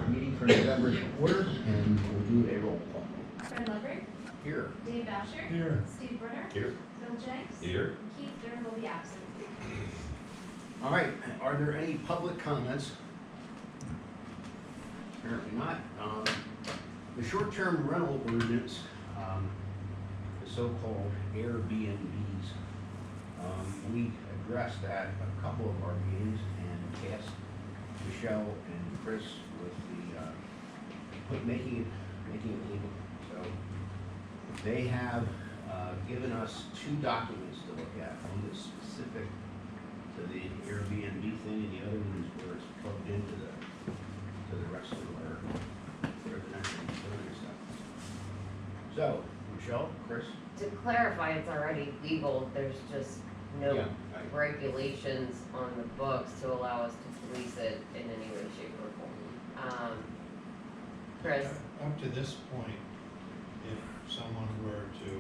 Meeting for November is in order, and we'll do a roll call. Fred Leonard, Here. Dave Basher, Here. Steve Brunner, Here. Bill Jenks, Here. Keith Durham will be absent. All right, are there any public comments? Apparently not. The short-term rental ordinance, the so-called Airbnbs, we addressed that at a couple of our meetings and tasked Michelle and Chris with making it legal. So they have given us two documents to look at. One is specific to the Airbnb thing, and the other one is where it's plugged into the rest of our residential utility stuff. So, Michelle, Chris? To clarify, it's already legal, there's just no Yeah, right. regulations on the books to allow us to police it in any way, shape, or form. Chris? Up to this point, if someone were to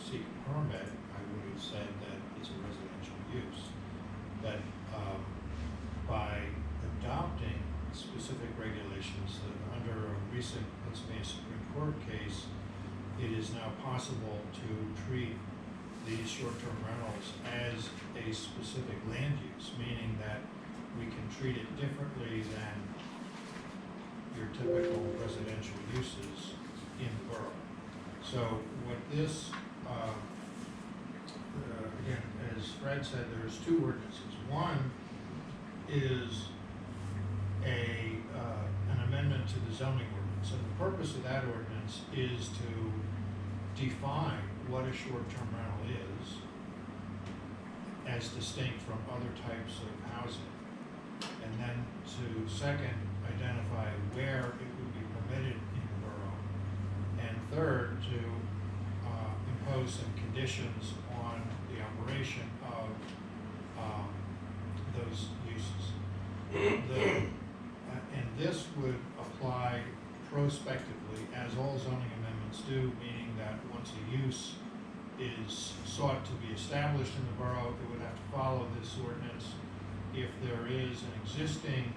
seek a permit, I would have said that it's a residential use. But by adopting specific regulations under a recent Pennsylvania Supreme Court case, it is now possible to treat these short-term rentals as a specific land use, meaning that we can treat it differently than your typical residential uses in the borough. So what this, again, as Fred said, there's two ordinances. One is an amendment to the zoning ordinance, and the purpose of that ordinance is to define what a short-term rental is as distinct from other types of housing, and then to second, identify where it would be permitted in the borough, and third, to impose some conditions on the operation of those uses. And this would apply prospectively, as all zoning amendments do, meaning that once a use is sought to be established in the borough, it would have to follow this ordinance. If there is an existing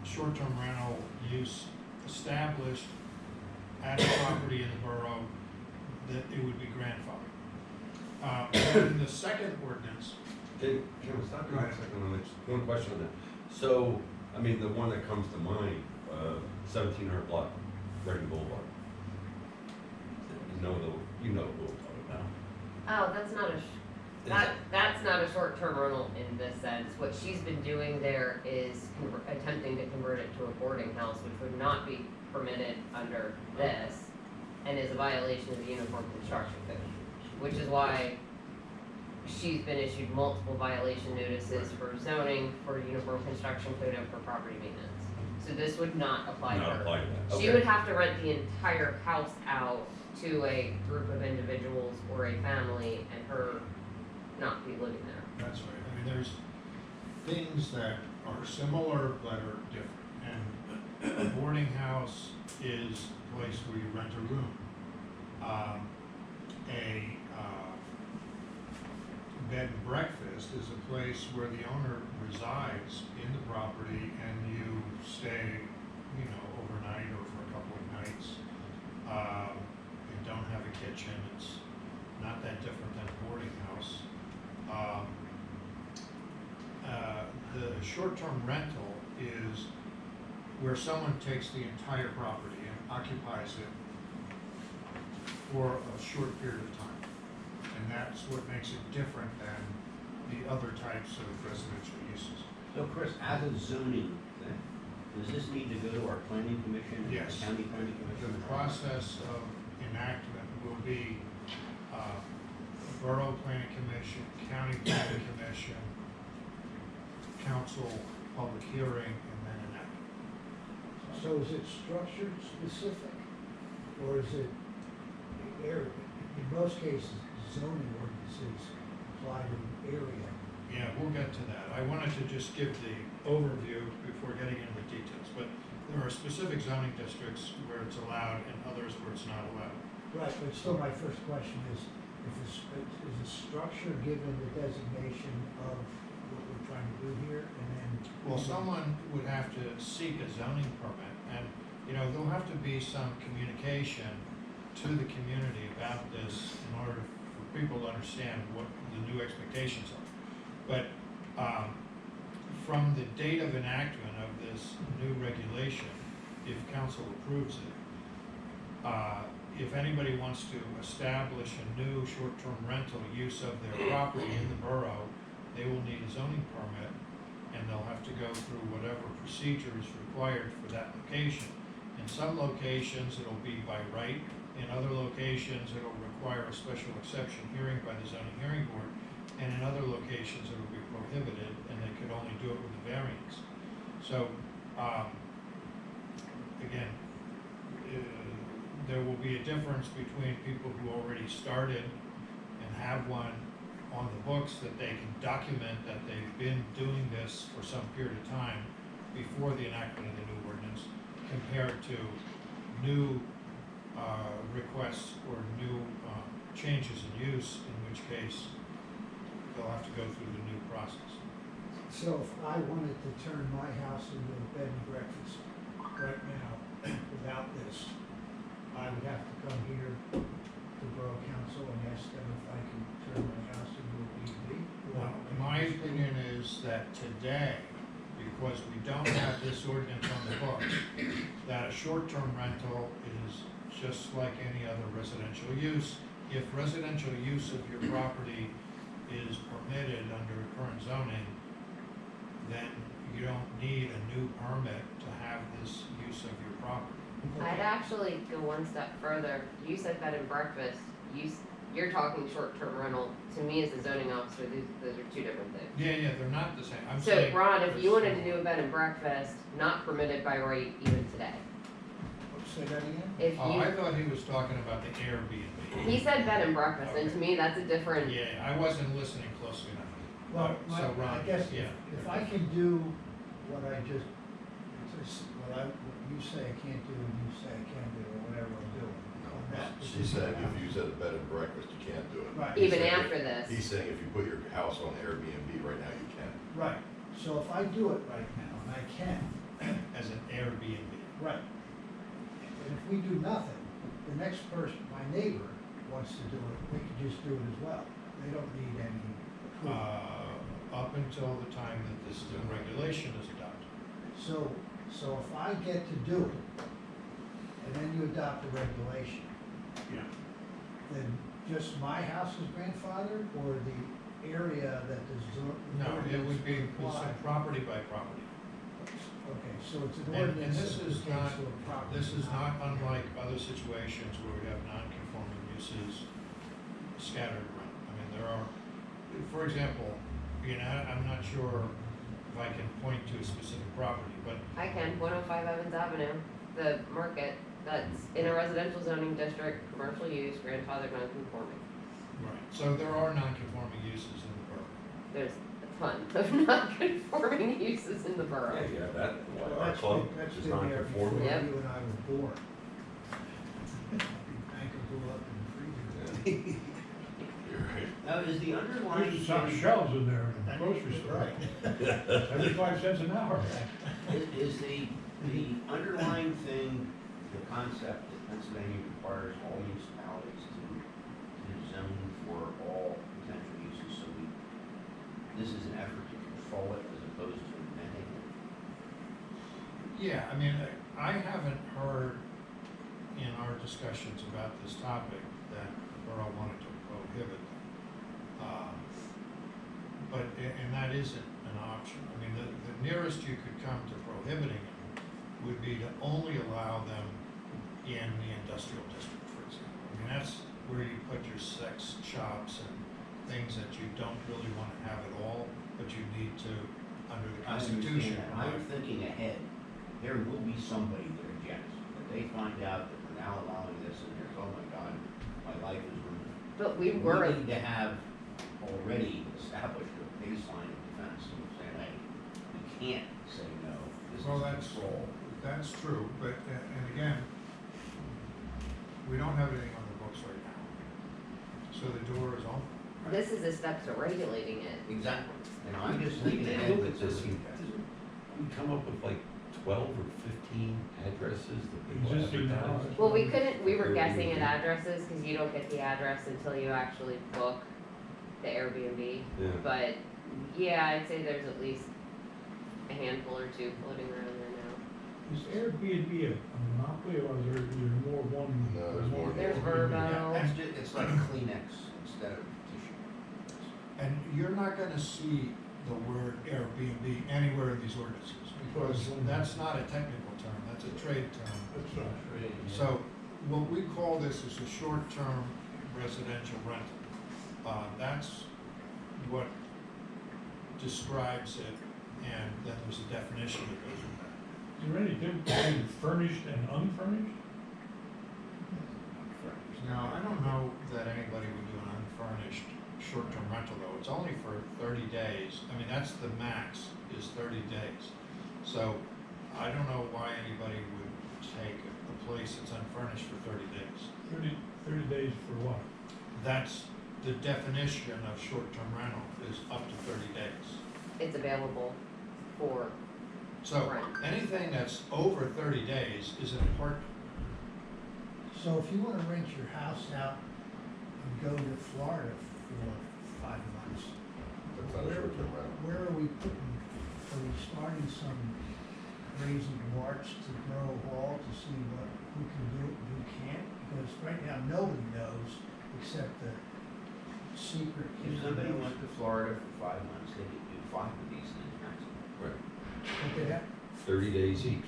short-term rental use established at a property in the borough, that it would be grandfathered. In the second ordinance, Can we stop you for a second on this? One question on that. So, I mean, the one that comes to mind, 1700 block, Reading Boulevard. You know what we're talking about. Oh, that's not a short-term rental in this sense. What she's been doing there is attempting to convert it to a boarding house, which would not be permitted under this, and is a violation of the Uniform Construction Code, which is why she's been issued multiple violation notices for zoning, for Uniform Construction Code, and for property maintenance. So this would not apply to Not her. apply to that. She Okay. would have to rent the entire house out to a group of individuals or a family, and her not be living there. that's right. I mean, there's things that are similar but are different. And a boarding house is a place where you rent a room. A bed and breakfast is a place where the owner resides in the property and you stay, overnight or for a couple of nights. You don't have a kitchen. It's not that different than a boarding house. The short-term rental is where someone takes the entire property and occupies it for a short period of time. And that's what makes it different than the other types of residential uses. So Chris, as a zoning thing, does this need to go to our planning commission and Yes. county planning commission? The process of enactment will be Borough Planning Commission, County Planning Commission, council, public hearing, and then enactment. So is it structured specific, or is it area? In most cases, zoning ordinances apply to area. Yeah, we'll get to that. I wanted to just give the overview before getting into the details, but there are specific zoning districts where it's allowed and others where it's not allowed. Right, but still my first question is the structure given the designation of what we're trying to do here, and then Well, someone would have to seek a zoning permit, and, you know, there'll have to be some communication to the community about this in order for people to understand what the new expectations are. But, from the date of enactment of this new regulation, if council approves it, if anybody wants to establish a new short-term rental use of their property in the borough, they will need a zoning permit, and they'll have to go through whatever procedure is required for that location. In some locations, it'll be by right. In other locations, it'll require a special exception hearing by the zoning hearing board. And in other locations, it'll be prohibited, and they could only do it with a variance. So, again, there will be a difference between people who already started and have one on the books that they can document that they've been doing this for some period of time before the enactment of the new ordinance, compared to new requests or new changes in use, in which case they'll have to go through the new process. So if I wanted to turn my house into a bed and breakfast right now without this, I would have to come here to Borough Council and ask them if I can turn my house into a B&B? Well, my opinion is that today, because we don't have this ordinance on the books, that a short-term rental is just like any other residential use. If residential use of your property is permitted under current zoning, then you don't need a new permit to have this use of your property. I'd actually go one step further. You said bed and breakfast, you're talking short-term rental. To me, as a zoning officer, those are two different things. Yeah, they're not the same. I'm So, saying. Ron, if you wanted to do a bed and breakfast, not permitted by right even today. Say that again? If Oh, I you, thought he was talking about the Airbnb. he said bed and breakfast, and to me, that's a different, Yeah, I wasn't listening closely enough. Well, So, I Ron, guess yeah. if I can do what what you say I can't do and you say I can do, or whatever I'm doing. on that She's saying particular if you said a bed and breakfast, you can't do it. Right. He's even saying- after this. He's saying if you put your house on Airbnb right now, you can. Right, so if I do it right now, and I can, As an Airbnb. right, and if we do nothing, the next person, my neighbor, wants to do it, they could just do it as well. They don't need any approval. Up until the time that this new regulation is adopted. So if I get to do it, and then you adopt a regulation, Yeah. then just my house is grandfathered, or the area that the zone? No, it would be apply? property by property. Okay, so it's an And ordinance this that is pertains not, to a property. this is not unlike other situations where we have non-conforming uses scattered around. I mean, there are, for example, you know, I'm not sure if I can point to a specific property, but I can, 105 Evans Avenue, the market, that's in a residential zoning district, commercial use, grandfathered non-conforming. right. So there are non-conforming uses in the borough. There's a ton of non-conforming uses in the borough. Yeah, that, Well, our that's club been- that's is been there before non-conforming. Yep. you and I were born. Anchor grew up in Freeville. You're right. Now, is the underlying There's some thing, shelves in there in the grocery store. Right. 75 cents an hour. is the underlying thing, the concept that Pennsylvania requires all municipalities to zone for all potential uses, so this is an effort to control it as opposed to amending it? Yeah, I mean, I haven't heard in our discussions about this topic that the borough wanted to prohibit them. And that isn't an option. I mean, the nearest you could come to prohibiting them would be to only allow them in the industrial district, for example. I mean, that's where you put your sex shops and things that you don't really want to have at all, but you need to, under the I Constitution. understand that. I'm thinking ahead. There will be somebody that objects, that they find out that we're now allowing this and there's, oh my God, my life is ruined. But we We were, need to have already established a baseline of defense and say, hey, we can't say no, this Well, is control. That's true, but, and again, we don't have anything on the books right now. So the door is open. this is a step to regulating it. Exactly. And I'm just We thinking did ahead look with at this, this. we come up with like 12 or 15 addresses that people Existing advertise? laws. Well, we were guessing at addresses, cause you don't get the address until you actually book the Airbnb. Yeah. But, yeah, I'd say there's at least a handful or two floating around there now. Is Airbnb a monopoly or is there more one? No, there's more than There's one. Verbo. It's just, it's like Kleenex instead of tissue. And you're not gonna see the word Airbnb anywhere in these ordinances, because that's not a technical term, that's a trade term. That's right. So what we call this is a short-term residential rental. That's what describes it, and then there's a definition that goes with that. Is there any difference between furnished and unfurnished? Now, I don't know that anybody would do an unfurnished short-term rental though, it's only for 30 days, I mean, that's the max, is 30 days. So, I don't know why anybody would take a place that's unfurnished for 30 days. 30 days for what? That's the definition of short-term rental, is up to 30 days. It's available for So, rent. anything that's over 30 days is an apartment. So if you wanna rent your house out and go to Florida for 5 months, That's not a short-term rental. where are we putting, are we starting some crazy march to Borough Hall to see what, who can do it and who can't? Because right now, nobody knows except the secret. If somebody went to Florida for 5 months, they could do 5 of these things maximum. Right. Okay, that, 30 days each.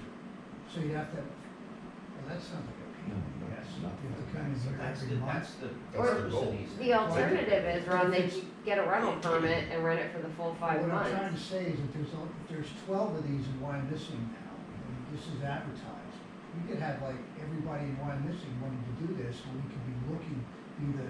so you'd have to, well, that sounds like a pain, in the ass. You have to kind of do That's every the, month. that's the That's the purpose goal. of these The things. alternative is, Ron, they get a rental permit and rent it for the full 5 What I'm trying to months. say is if there's 12 of these in Wyomissing now, and this is advertised, we could have like everybody in Wyomissing wanting to do this, and we could be looking, be the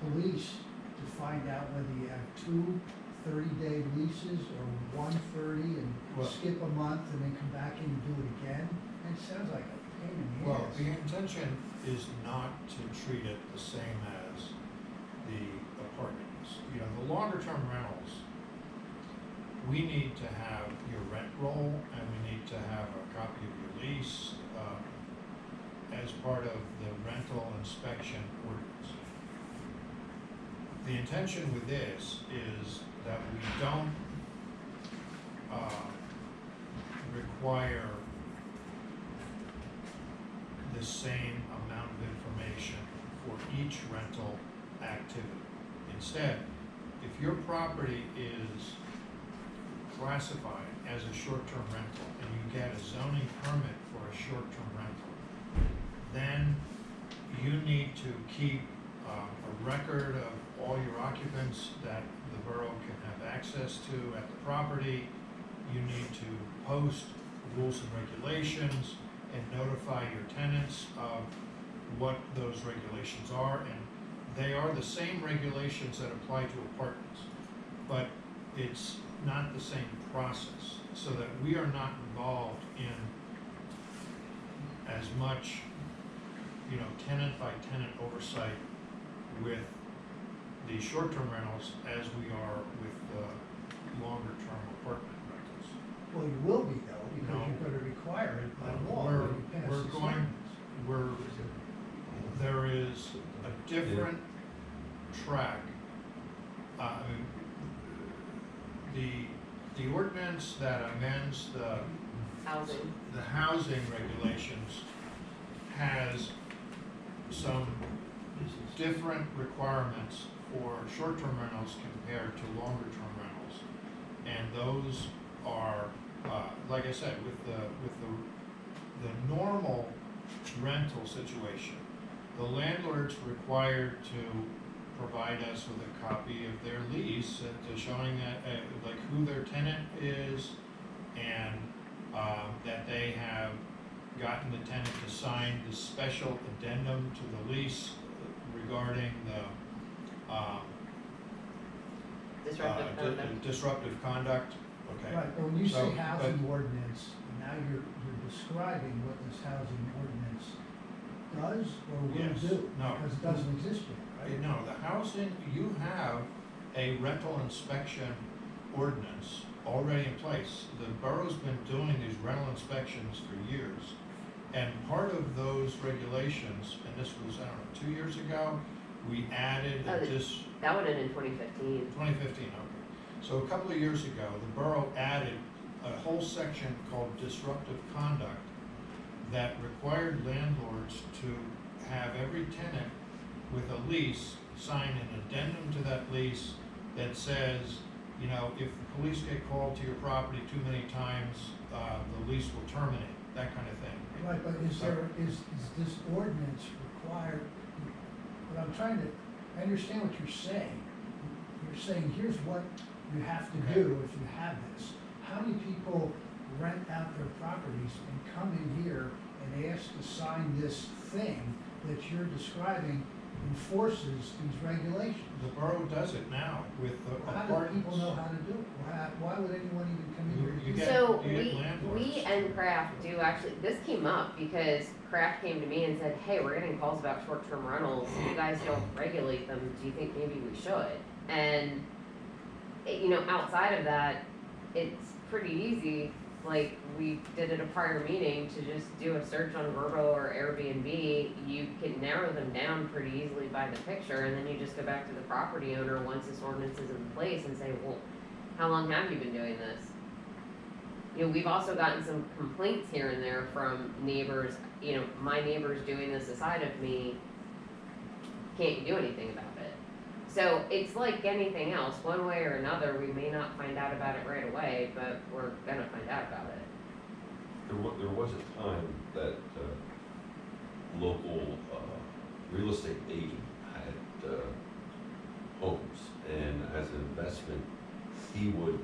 police to find out whether you have 2 30-day leases or 130 and Well- skip a month and then come back in and do it again. And it sounds like a pain in the Well, ass. the intention is not to treat it the same as the apartments. You know, the longer term rentals, we need to have your rent roll and we need to have a copy of your lease, as part of the rental inspection ordinance. The intention with this is that we don't, require the same amount of information for each rental activity. Instead, if your property is classified as a short-term rental and you get a zoning permit for a short-term rental, then you need to keep a record of all your occupants that the borough can have access to at the property. You need to post rules and regulations and notify your tenants of what those regulations are. And they are the same regulations that apply to apartments, but it's not the same process, so that we are not involved in as much, you know, tenant by tenant oversight with the short-term rentals as we are with the longer-term apartment rentals. Well, you will be though, because No. you're gonna require it by law. We're- when you pass we're this going- ordinance. There is a different track. I mean, the ordinance that amends Housing. the housing regulations has some different requirements for short-term rentals compared to longer-term rentals. And those are, like I said, with the normal rental situation, the landlord's required to provide us with a copy of their lease, showing that, like who their tenant is, and that they have gotten the tenant to sign the special addendum to the lease regarding the Disruptive conduct. disruptive conduct, okay? Right, but when you So, say housing ordinance, now you're describing what this housing ordinance does or will Yes. do. No. Because it doesn't exist yet, right? No, the housing, you have a rental inspection ordinance already in place. The borough's been doing these rental inspections for years. And part of those regulations, and this was, I don't know, 2 years ago, we added Oh, this, That went in 2015. 2015, okay. So a couple of years ago, the borough added a whole section called disruptive conduct that required landlords to have every tenant with a lease sign an addendum to that lease that says, you know, if the police get called to your property too many times, the lease will terminate, that kind of thing. Right, but is this ordinance required, but I'm trying to, I understand what you're saying. You're saying, here's what you have to do if you have this. How many people rent out their properties and come in here and ask to sign this thing that you're describing enforces these regulations? The borough does it now with the How apartments. do people know how to do it? Why would anyone even come in here? and You do get- that? So you get landlords. we and Kraft do actually, this came up because Kraft came to me and said, hey, we're getting calls about short-term rentals. You guys don't regulate them. Do you think maybe we should? And, you know, outside of that, it's pretty easy. Like, we did at a prior meeting to just do a search on Vrbo or Airbnb. You can narrow them down pretty easily by the picture, and then you just go back to the property owner once this ordinance is in place and say, well, how long have you been doing this? You know, we've also gotten some complaints here and there from neighbors, you know, my neighbor's doing this aside of me, can't you do anything about it? So it's like anything else, one way or another, we may not find out about it right away, but we're gonna find out about it. There was a time that local real estate agent had homes, and as an investment, he would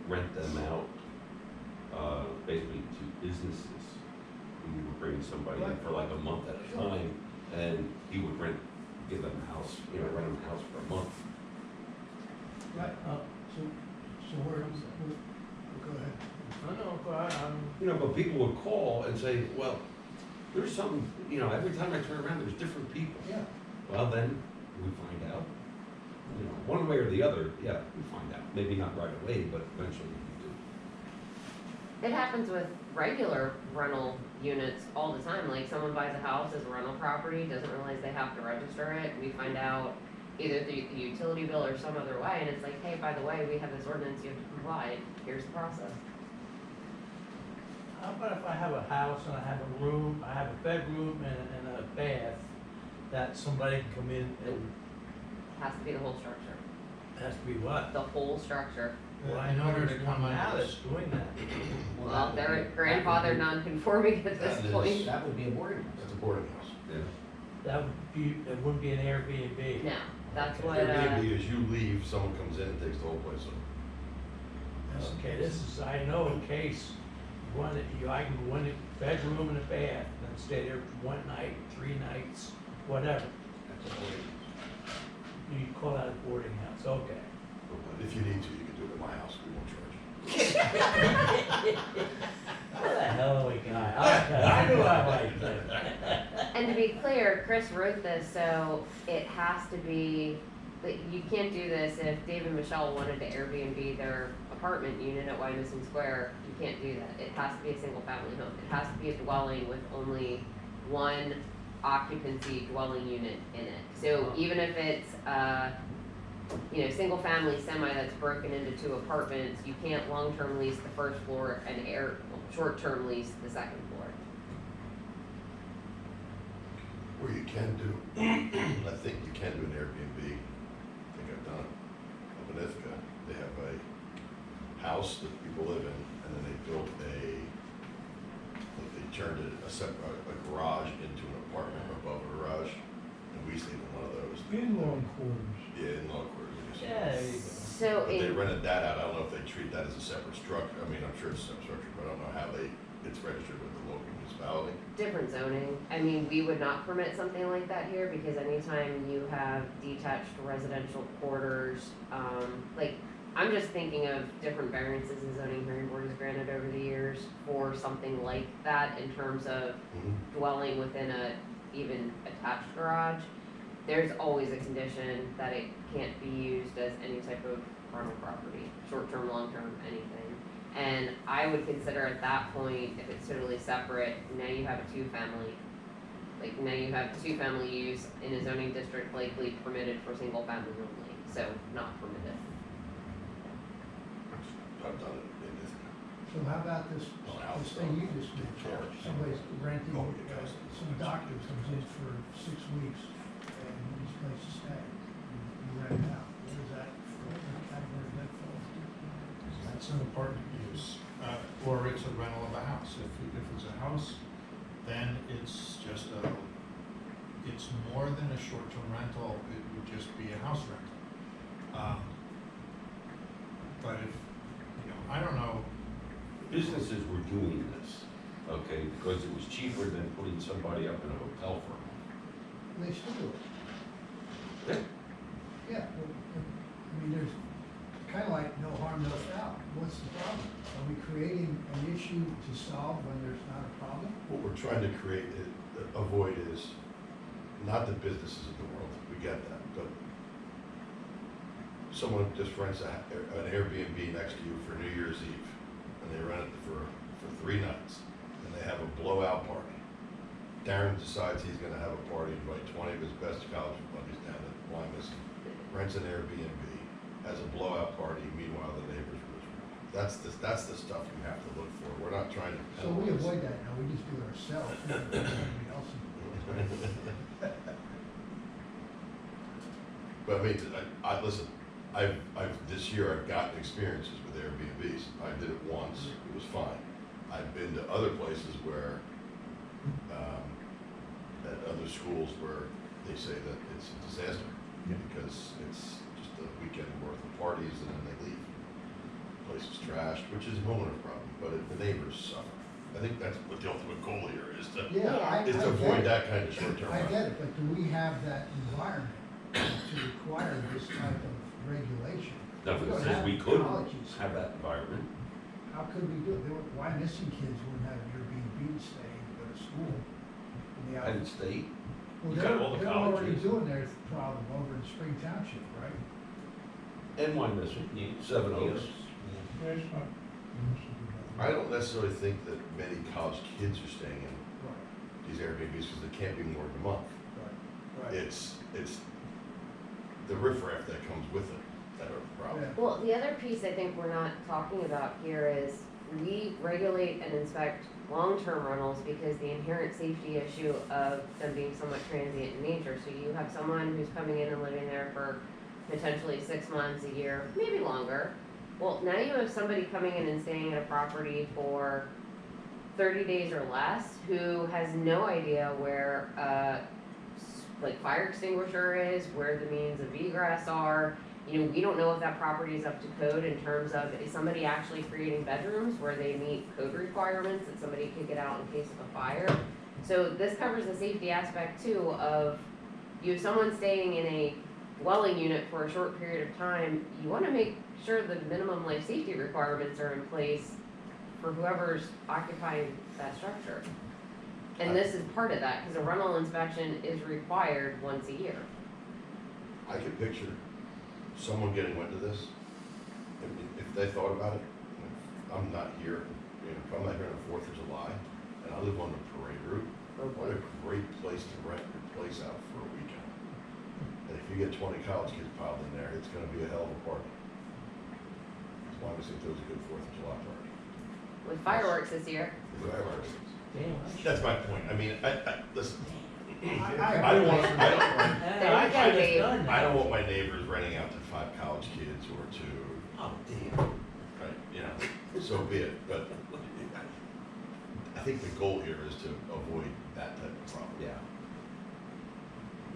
rent them out basically to businesses. He would bring somebody in for like a month at a time, and he would give them a house, you know, rent them a house for a month. Right, so where, go ahead. I know, but You know, but people would call and say, well, there's something, you know, every time I turn around, there's different people. Yeah. Well, then we find out, you know, one way or the other, yeah, we find out. Maybe not right away, but eventually we do. It happens with regular rental units all the time, like someone buys a house as a rental property, doesn't realize they have to register it, we find out either through the utility bill or some other way, and it's like, hey, by the way, we have this ordinance, you have to comply, here's the process. how about if I have a house and I have a room, I have a bedroom and a bath, that somebody can come in and, It has to be the whole structure, it has to be what? the whole structure. Well, I In know order there's to one come now under that's this. doing that. Well, that they're would be- grandfather non-conforming at this That is- point. That would be a boarding house. That's a boarding house. Yeah. That would be, it wouldn't be an Airbnb. No, that's Okay. what, Airbnb is you leave, someone comes in and takes the whole place over. Okay, this is, I know in case I can go in a bedroom and a bath, and stay there one night, 3 nights, whatever. That's a boarding house. You call that a boarding house, okay. But if you need to, you can do it at my house, we won't charge you. What a hell of a guy. Okay, I knew I liked him. and to be clear, Chris wrote this, so it has to be, that you can't do this if Dave and Michelle wanted to Airbnb their apartment unit at Wyomissing Square, you can't do that. It has to be a single family home. It has to be a dwelling with only one occupancy dwelling unit in it. So even if it's, you know, single family semi that's broken into 2 apartments, you can't long-term lease the first floor and short-term lease the second floor. Or you can do, I think you can do an Airbnb, I think I've done it, up in Ithaca, they have a house that people live in, and then they built like they turned it, a garage into an apartment above a garage, and we stayed in one of those. In-law quarters. Yeah, in-law quarters, I guess. Yeah, there you go. So But they in, rented that out, I don't know if they treat that as a separate structure, I mean, I'm sure it's a separate structure, but I don't know how it's registered with the local municipality. different zoning, I mean, we would not permit something like that here, because anytime you have detached residential quarters, like, I'm just thinking of different variances the zoning hearing board has granted over the years for something like that in terms of dwelling within a even attached garage. There's always a condition that it can't be used as any type of rental property, short-term, long-term, anything. And I would consider at that point, if it's totally separate, now you have a two-family. Like, now you have two-family use in a zoning district likely permitted for single family only, so not permitted. I've done it in this. So how about this thing you just mentioned, somebody's renting, some doctor comes in for 6 weeks and he's place to stay, you rent it out, what is that, what category is that for? That's an apartment use, or it's a rental of a house. If it's a house, then it's just it's more than a short-term rental, it would just be a house rental. But if, I don't know, Businesses were doing this, okay, because it was cheaper than putting somebody up in a hotel for a month. They still do it. Yeah. Yeah, well, I mean, there's kind of like no harm, no foul. What's the problem? Are we creating an issue to solve when there's not a problem? What we're trying to avoid is, not the businesses of the world, we get that, but someone just rents an Airbnb next to you for New Year's Eve, and they rent it for 3 nights, and they have a blowout party. Darren decides he's gonna have a party, invite 20 of his best college buddies down at Wyomissing, rents an Airbnb, has a blowout party, meanwhile the neighbors are miserable. That's the stuff you have to look for, we're not trying to So we penalize. avoid that now, we just do it ourselves. We don't let somebody else do it. But I mean, listen, this year I've gotten experiences with Airbnbs. I did it once, it was fine. I've been to other places where, at other schools where they say that it's a disaster because it's just a weekend worth of parties and then they leave. Place is trashed, which is a homeowner's problem, but the neighbors suffer. I think that's what the ultimate goal here is to Yeah, is to I avoid get it. that kind of short-term I rental. get it, but do we have that environment to require this type of regulation? Nothing don't says have we couldn't colleges. have that environment. How could we do it? Why missing kids wouldn't have Airbnb stay and go to school? in the Penn out- State, Well, you got all the they're already colleges. doing their problem over in Spring Township, right? and Wyomissing, Seven Oaks. I don't necessarily think that many college kids are staying in Right, these Airbnbs because they can't be more than a month. right. It's the riffraff that comes with it that are the problem. Yeah. Well, the other piece I think we're not talking about here is we regulate and inspect long-term rentals because the inherent safety issue of them being somewhat transient in nature. So you have someone who's coming in and living there for potentially 6 months, a year, maybe longer. Well, now you have somebody coming in and staying at a property for 30 days or less who has no idea where, like fire extinguisher is, where the means of egress are. You know, we don't know if that property is up to code in terms of, is somebody actually creating bedrooms where they meet code requirements that somebody could get out in case of a fire? So this covers the safety aspect too of, you have someone staying in a dwelling unit for a short period of time, you wanna make sure the minimum life safety requirements are in place for whoever's occupying that structure. And this is part of that, cause a rental inspection is required once a year. I could picture someone getting wind of this, if they thought about it, if I'm not here, if I'm not here on the 4th of July, and I live on the parade route, what a great place to rent your place out for a weekend. And if you get 20 college kids piled in there, it's gonna be a hell of a party. As long as it throws a good 4th of July party. With fireworks this year. Damn. That's my point, I mean, listen, I I don't want, agree. I don't, There you go, Dave. I don't want my neighbors renting out to 5 college kids or to, Oh, damn. right, so be it, but I think the goal here is to avoid that type of problem. Yeah.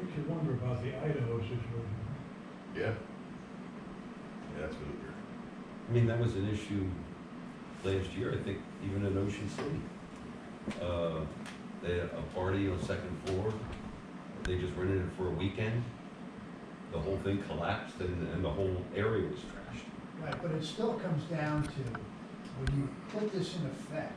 Makes you wonder about the Idaho situation. Yeah? Yeah, that's really weird. I mean, that was an issue last year, I think, even in Ocean City. They had a party on the 2nd floor, they just rented it for a weekend. The whole thing collapsed and the whole area was trashed. Right, but it still comes down to, when you put this in effect,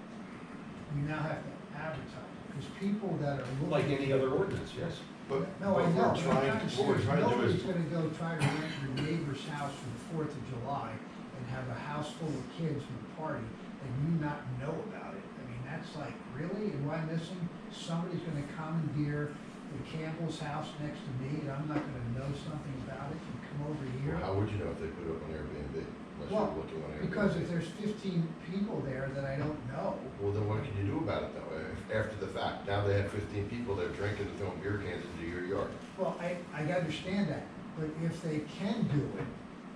you now have to advertise, because people that are looking. Like any other ordinance, yes. But No, what I know, we're but trying, I'm what we're trying to do nobody's is, gonna go try to rent your neighbor's house for the Fourth of July and have a house full of kids with a party and you not know about it. I mean, that's like, really? Am I missing? Somebody's gonna commandeer the Campbell's house next to me and I'm not gonna know something about it and come over here? how would you know if they put it up on Airbnb? Unless Well, you're looking on Airbnb. because if there's 15 people there that I don't know, Well, then what can you do about it though, after the fact? Now they have 15 people, they're drinking and throwing beer cans into your yard. well, I understand that, but if they can do it,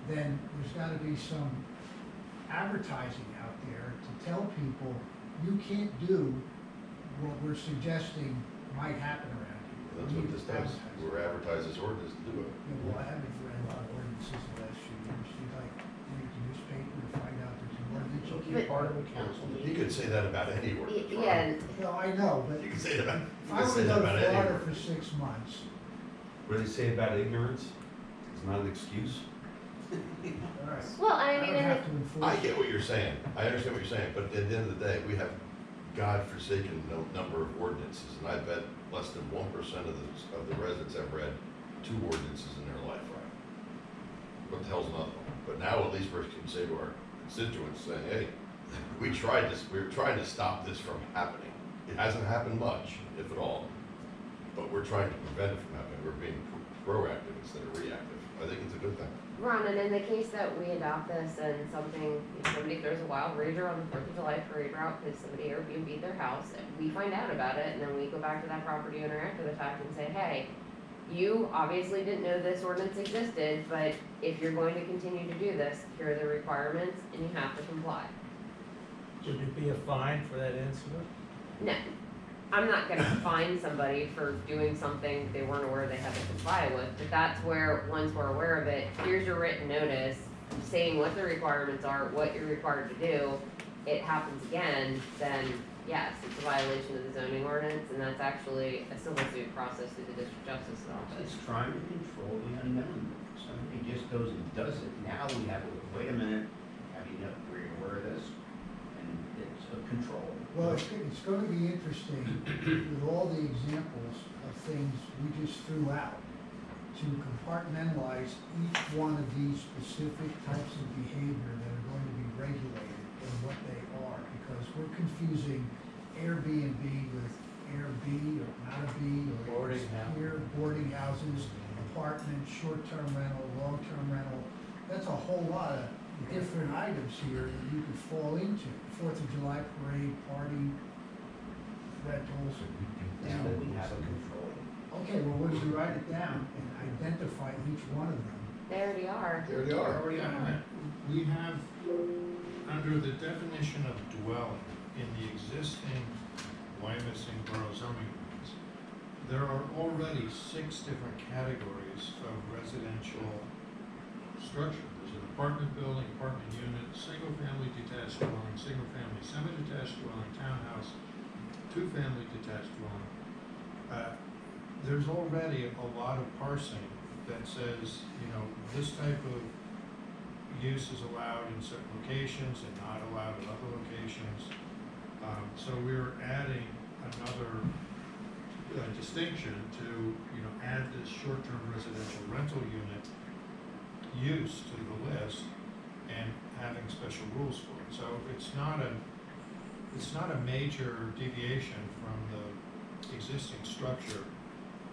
then there's gotta be some advertising out there to tell people, you can't do what we're suggesting might happen around here. That's what this does. We're advertising this ordinance to do it. Yeah, well, I haven't read a lot of ordinances the last few years, you like, read the newspaper to find out there's an ordinance. So you're part of a council You meeting. could say that about any ordinance. Ron. Yeah, Well, I know, but You if can say that, you I can were say to that go about to any Florida for ordinance. 6 months, What do they say about ignorance? It's not an excuse. all right. well, I I mean, don't and have to enforce. I get what you're saying. I understand what you're saying, but at the end of the day, we have godforsaken number of ordinances, and I bet less than 1% of the residents have read 2 ordinances in their life. What the hell's another one? But now at least we can say to our constituents, saying, hey, we tried this, we're trying to stop this from happening. It hasn't happened much, if at all, but we're trying to prevent it from happening. We're being proactive instead of reactive. I think it's a good thing. Ron, and in the case that we adopt this and something, if somebody throws a wild rager on the Fourth of July parade route because somebody Airbnb'd their house, we find out about it, and then we go back to that property owner after the fact and say, hey, you obviously didn't know this ordinance existed, but if you're going to continue to do this, here are the requirements, and you have to comply. Should there be a fine for that incident? No, I'm not gonna fine somebody for doing something they weren't aware they had to comply with, but that's where, once we're aware of it, here's your written notice saying what the requirements are, what you're required to do. It happens again, then yes, it's a violation of the zoning ordinance, and that's actually a civil suit process through the district justice office. It's trying to control the unknown. Somebody just goes and does it. Now we have, wait a minute, have you know, were you aware of this? And it's a control. Well, it's gonna be interesting with all the examples of things we just threw out to compartmentalize each one of these specific types of behavior that are going to be regulated and what they are, because we're confusing Airbnb with Airb or not a B, or Boarding house. here, boarding houses, apartments, short-term rental, long-term rental. That's a whole lot of different items here that you could fall into. Fourth of July parade, party, rentals. Now that we have a control. Okay, well, when you write it down and identify each one of them, They already are. There they are. We have, under the definition of dwelling in the existing Wyomissing Borough zoning ordinance, there are already 6 different categories of residential structure. There's an apartment building, apartment unit, single-family detached dwelling, single-family semi-detached dwelling, townhouse, 2-family detached dwelling. There's already a lot of parsing that says, you know, this type of use is allowed in certain locations and not allowed in other locations. So we're adding another distinction to, you know, add this short-term residential rental unit use to the list and having special rules for it. So it's not a major deviation from the existing structure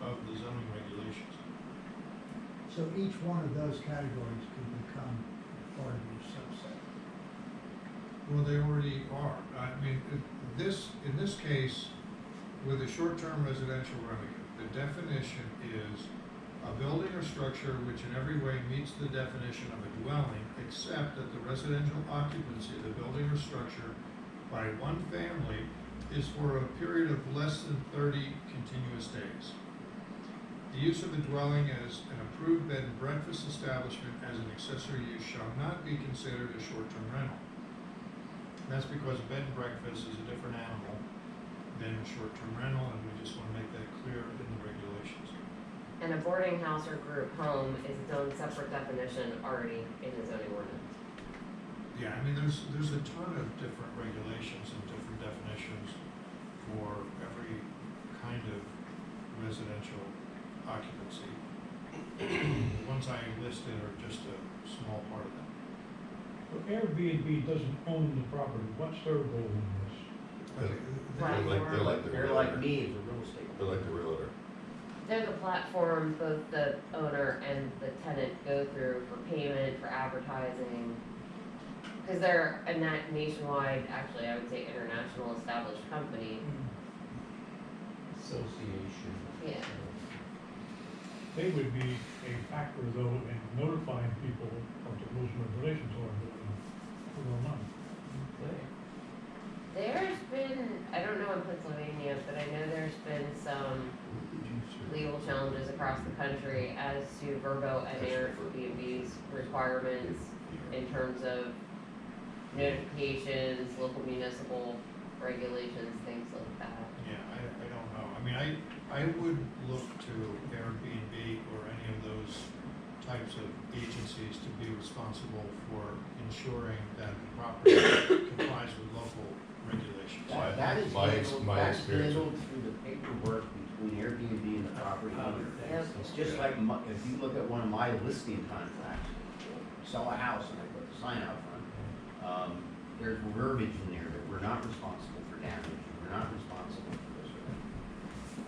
of the zoning regulations. so each one of those categories could become part of your subset. Well, they already are. I mean, in this case, with a short-term residential rental, the definition is a building or structure which in every way meets the definition of a dwelling, except that the residential occupancy of the building or structure by one family is for a period of less than 30 continuous days. The use of a dwelling as an approved bed and breakfast establishment as an accessory use shall not be considered a short-term rental. And that's because a bed and breakfast is a different animal than a short-term rental, and we just want to make that clear in the regulations. And a boarding house or group home is its own separate definition already in the zoning ordinance. Yeah, I mean, there's a ton of different regulations and different definitions for every kind of residential occupancy. The ones I listed are just a small part of that. But Airbnb doesn't own the property, what's their role in this? They're like the They're like me as a real estate. They're like the realtor. They're the platform both the owner and the tenant go through for payment, for advertising. Cause they're a nationwide, actually, I would say international established company. Association. Yeah. They would be a factor though in notifying people of the rules and regulations or for their money. There's been, I don't know in Pennsylvania, but I know there's been some legal challenges across the country as to Verbo and Airbnb's requirements in terms of notifications, local municipal regulations, things like that. Yeah, I don't know. I mean, I would look to Airbnb or any of those types of agencies to be responsible for ensuring that the property complies with local regulations. That is My handled, that's experience- handled through the paperwork between Airbnb and the property owner. Yep. It's just like, if you look at one of my listing contracts, sell a house and I put the sign out front, there's verbiage in there that we're not responsible for damage, we're not responsible for this or that.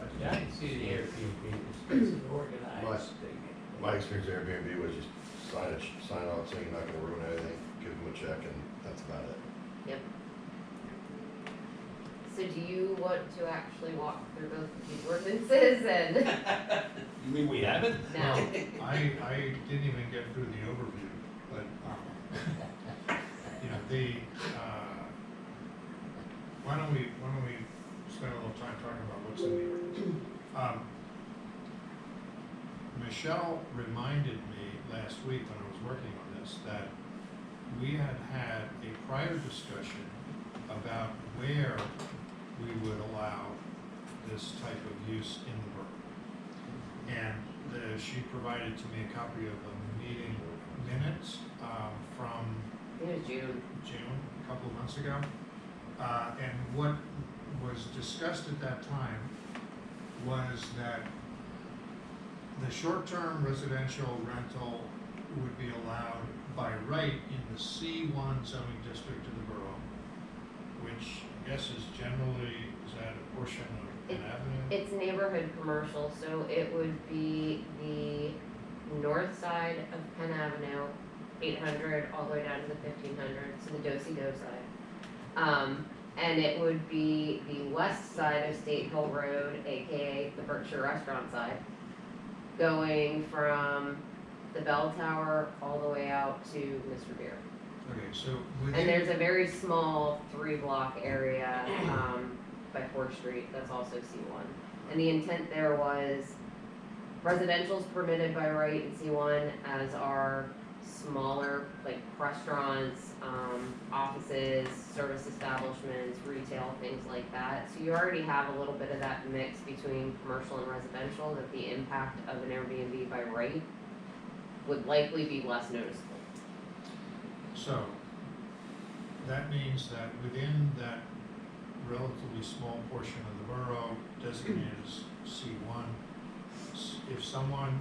That's Yeah, I can see the Airbnb, it's an organized thing. My experience with Airbnb was just sign out saying you're not gonna ruin anything, give them a check, and that's about it. Yep. So do you want to actually walk through both of these ordinances and? You mean we haven't? No. I didn't even get through the overview, but, you know, why don't we spend a little time talking about what's in the ordinance? Michelle reminded me last week when I was working on this that we had had a prior discussion about where we would allow this type of use in the borough. And she provided to me a copy of the meeting minutes from It was June. June, a couple of months ago. And what was discussed at that time was that the short-term residential rental would be allowed by right in the C1 zoning district of the borough, which I guess is generally, is that a portion of Penn Avenue? It's neighborhood commercial, so it would be the north side of Penn Avenue, 800 all the way down to the 1500, so the Do-Si-Do side. And it would be the west side of State Hill Road, AKA the Berkshire Restaurant side, going from the bell tower all the way out to Mr. Beer. Okay, so And within, there's a very small 3-block area, by 4th Street, that's also C1. And the intent there was residential's permitted by right in C1, as are smaller, like restaurants, offices, service establishments, retail, things like that. So you already have a little bit of that mix between commercial and residential, that the impact of an Airbnb by right would likely be less noticeable. so that means that within that relatively small portion of the borough designated as C1, if someone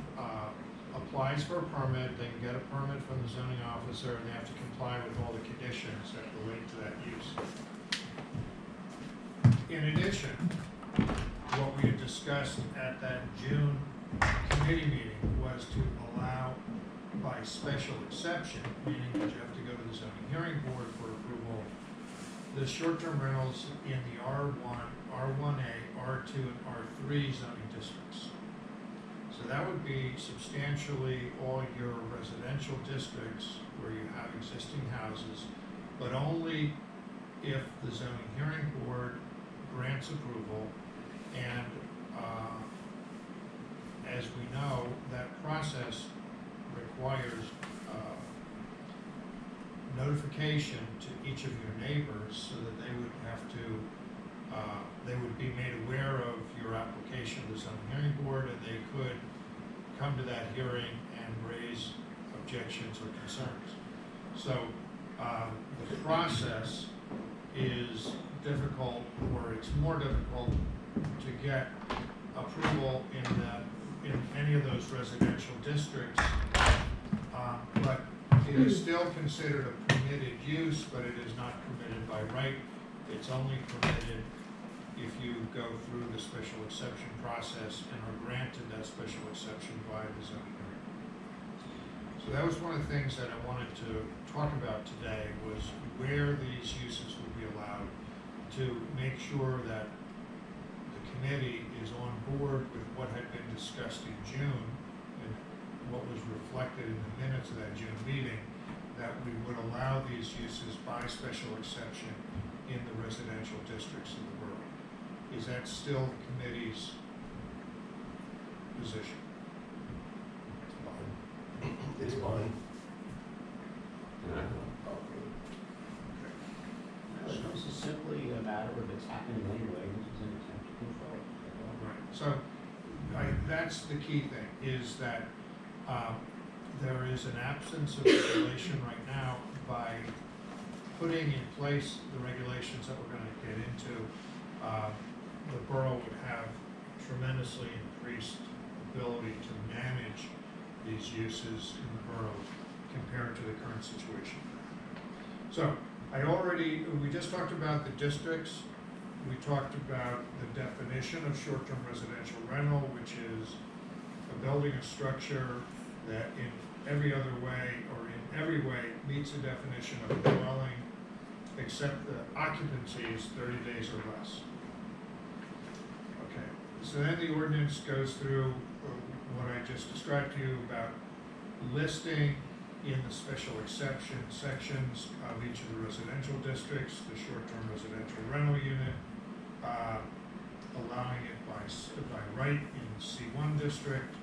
applies for a permit, they can get a permit from the zoning officer, and they have to comply with all the conditions that relate to that use. In addition, what we had discussed at that June committee meeting was to allow by special exception, meaning that you have to go to the zoning hearing board for approval, the short-term rentals in the R1, R1A, R2, and R3 zoning districts. So that would be substantially all your residential districts where you have existing houses, but only if the zoning hearing board grants approval. And as we know, that process requires notification to each of your neighbors so that they would have to, they would be made aware of your application to the zoning hearing board, and they could come to that hearing and raise objections or concerns. So the process is difficult, or it's more difficult to get approval in in any of those residential districts. But it is still considered a permitted use, but it is not permitted by right. It's only permitted if you go through the special exception process and are granted that special exception by the zoning hearing. So that was one of the things that I wanted to talk about today, was where these uses will be allowed, to make sure that the committee is on board with what had been discussed in June and what was reflected in the minutes of that June meeting, that we would allow these uses by special exception in the residential districts of the borough. Is that still the committee's position? It's fine. Yeah. No, this is simply a matter of it's happening anyway, this is an attempt to control it. Right, so, that's the key thing, is that, there is an absence of regulation right now. By putting in place the regulations that we're gonna get into, the borough would have tremendously increased ability to manage these uses in the borough compared to the current situation. So, we just talked about the districts. We talked about the definition of short-term residential rental, which is a building or structure that in every other way or in every way meets the definition of a dwelling, except the occupancy is 30 days or less. Okay, so then the ordinance goes through what I just described to you about listing in the special exception sections of each of the residential districts, the short-term residential rental unit, allowing it by right in C1 district.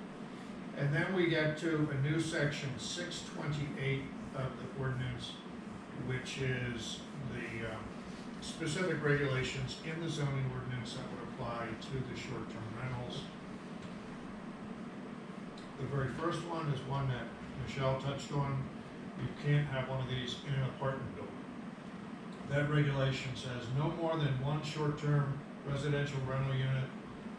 And then we get to a new section 628 of the ordinance, which is the specific regulations in the zoning ordinance that would apply to the short-term rentals. The very first one is one that Michelle touched on. You can't have one of these in an apartment building. That regulation says no more than one short-term residential rental unit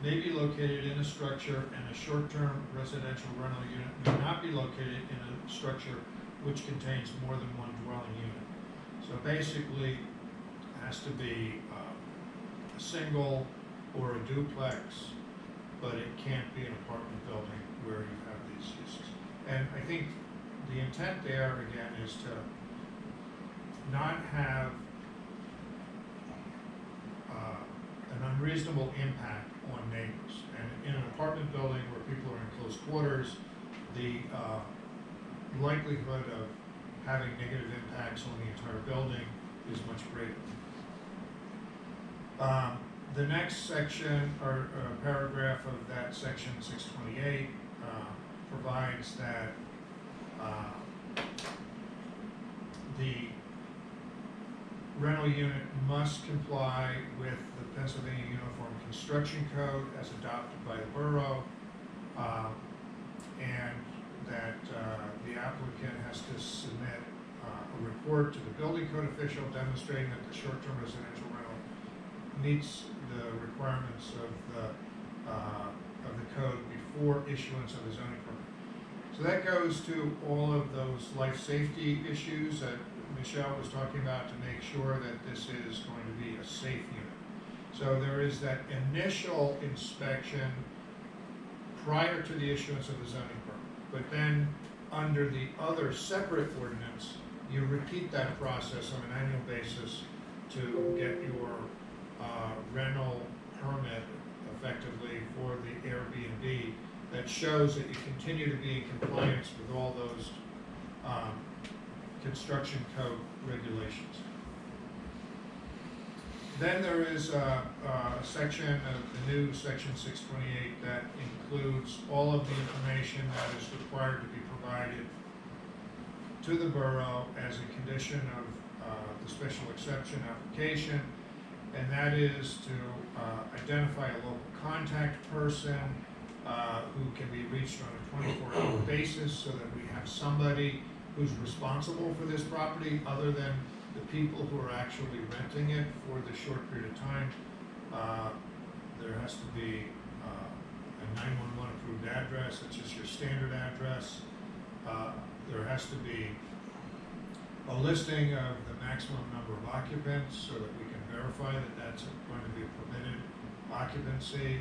may be located in a structure, and a short-term residential rental unit may not be located in a structure which contains more than one dwelling unit. So basically, it has to be a single or a duplex, but it can't be an apartment building where you have these uses. And I think the intent there, again, is to not have an unreasonable impact on neighbors. And in an apartment building where people are in close quarters, the likelihood of having negative impacts on the entire building is much greater. The next section, or paragraph of that section 628, provides that the rental unit must comply with the Pennsylvania Uniform Construction Code as adopted by the borough, and that the applicant has to submit a report to the building code official demonstrating that the short-term residential rental meets the requirements of the code before issuance of a zoning permit. So that goes to all of those life safety issues that Michelle was talking about, to make sure that this is going to be a safe unit. So there is that initial inspection prior to the issuance of the zoning permit, but then under the other separate ordinance, you repeat that process on an annual basis to get your rental permit effectively for the Airbnb that shows that you continue to be in compliance with all those construction code regulations. Then there is a section of the new section 628 that includes all of the information that is required to be provided to the borough as a condition of the special exception application, and that is to identify a local contact person who can be reached on a 24-hour basis, so that we have somebody who's responsible for this property other than the people who are actually renting it for the short period of time. There has to be a 911 approved address, that's just your standard address. There has to be a listing of the maximum number of occupants so that we can verify that that's going to be a permitted occupancy.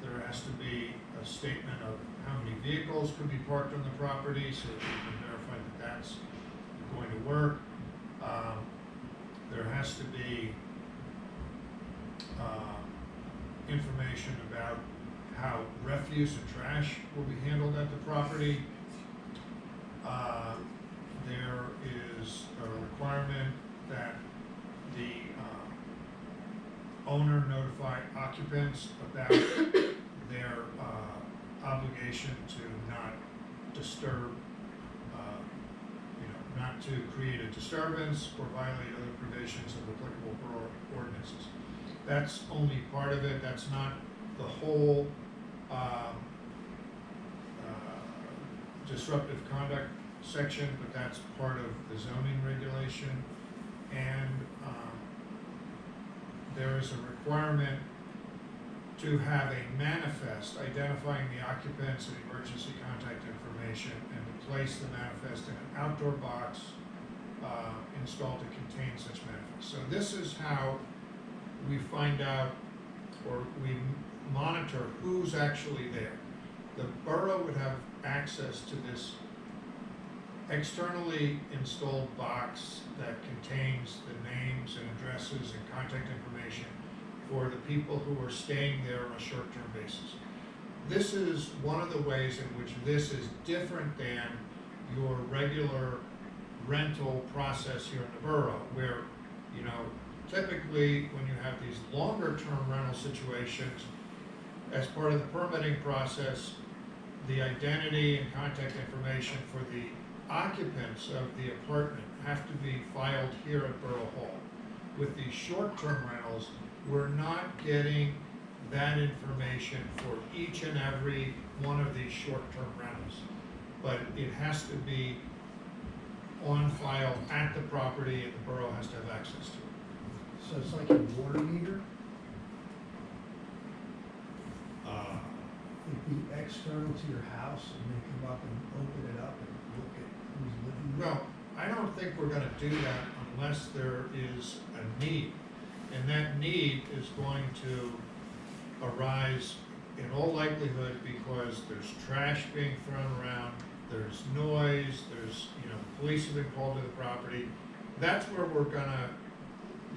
There has to be a statement of how many vehicles could be parked on the property so that we can verify that that's going to work. There has to be information about how refuse and trash will be handled at the property. There is a requirement that the owner notify occupants about their obligation to not disturb, not to create a disturbance or violate other provisions of applicable borough ordinances. That's only part of it, that's not the whole disruptive conduct section, but that's part of the zoning regulation. And there is a requirement to have a manifest identifying the occupants and emergency contact information, and to place the manifest in an outdoor box installed to contain such manifest. So this is how we find out, or we monitor who's actually there. The borough would have access to this externally installed box that contains the names and addresses and contact information for the people who are staying there on a short-term basis. This is one of the ways in which this is different than your regular rental process here in the borough, where, typically when you have these longer-term rental situations, as part of the permitting process, the identity and contact information for the occupants of the apartment have to be filed here at Borough Hall. With these short-term rentals, we're not getting that information for each and every one of these short-term rentals, but it has to be on file at the property, and the borough has to have access to it. So it's like a water meter? It'd be external to your house, and they come up and open it up and look at who's living there? Well, I don't think we're gonna do that unless there is a need. And that need is going to arise in all likelihood because there's trash being thrown around, there's noise, there's, police have been called to the property. That's where we're gonna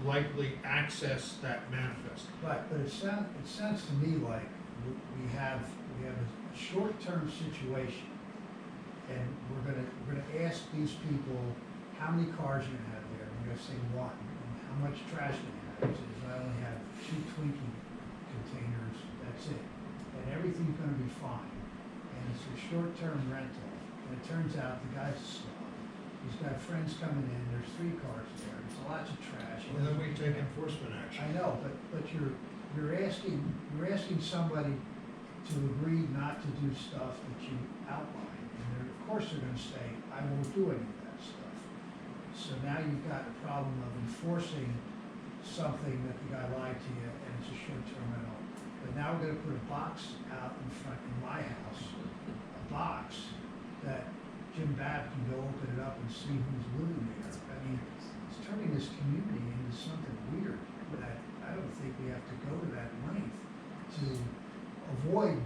likely access that manifest. But it sounds to me like we have a short-term situation, and we're gonna ask these people how many cars you're gonna have there. We're gonna say one, and how much trash they have. So I only have 2 Twinkie containers, that's it. And everything's gonna be fine. And it's a short-term rental, and it turns out the guy's a slob. He's got friends coming in, there's 3 cars there, there's lots of trash. Well, then we take enforcement action. I know, but you're asking somebody to agree not to do stuff that you outline, and of course they're gonna say, I won't do any of that stuff. So now you've got a problem of enforcing something that the guy lied to you, and it's a short-term rental. But now we're gonna put a box out in front of my house, a box that Jim Babb can go open it up and see who's living there. I mean, it's turning this community into something weird that I don't think we have to go to that length to avoid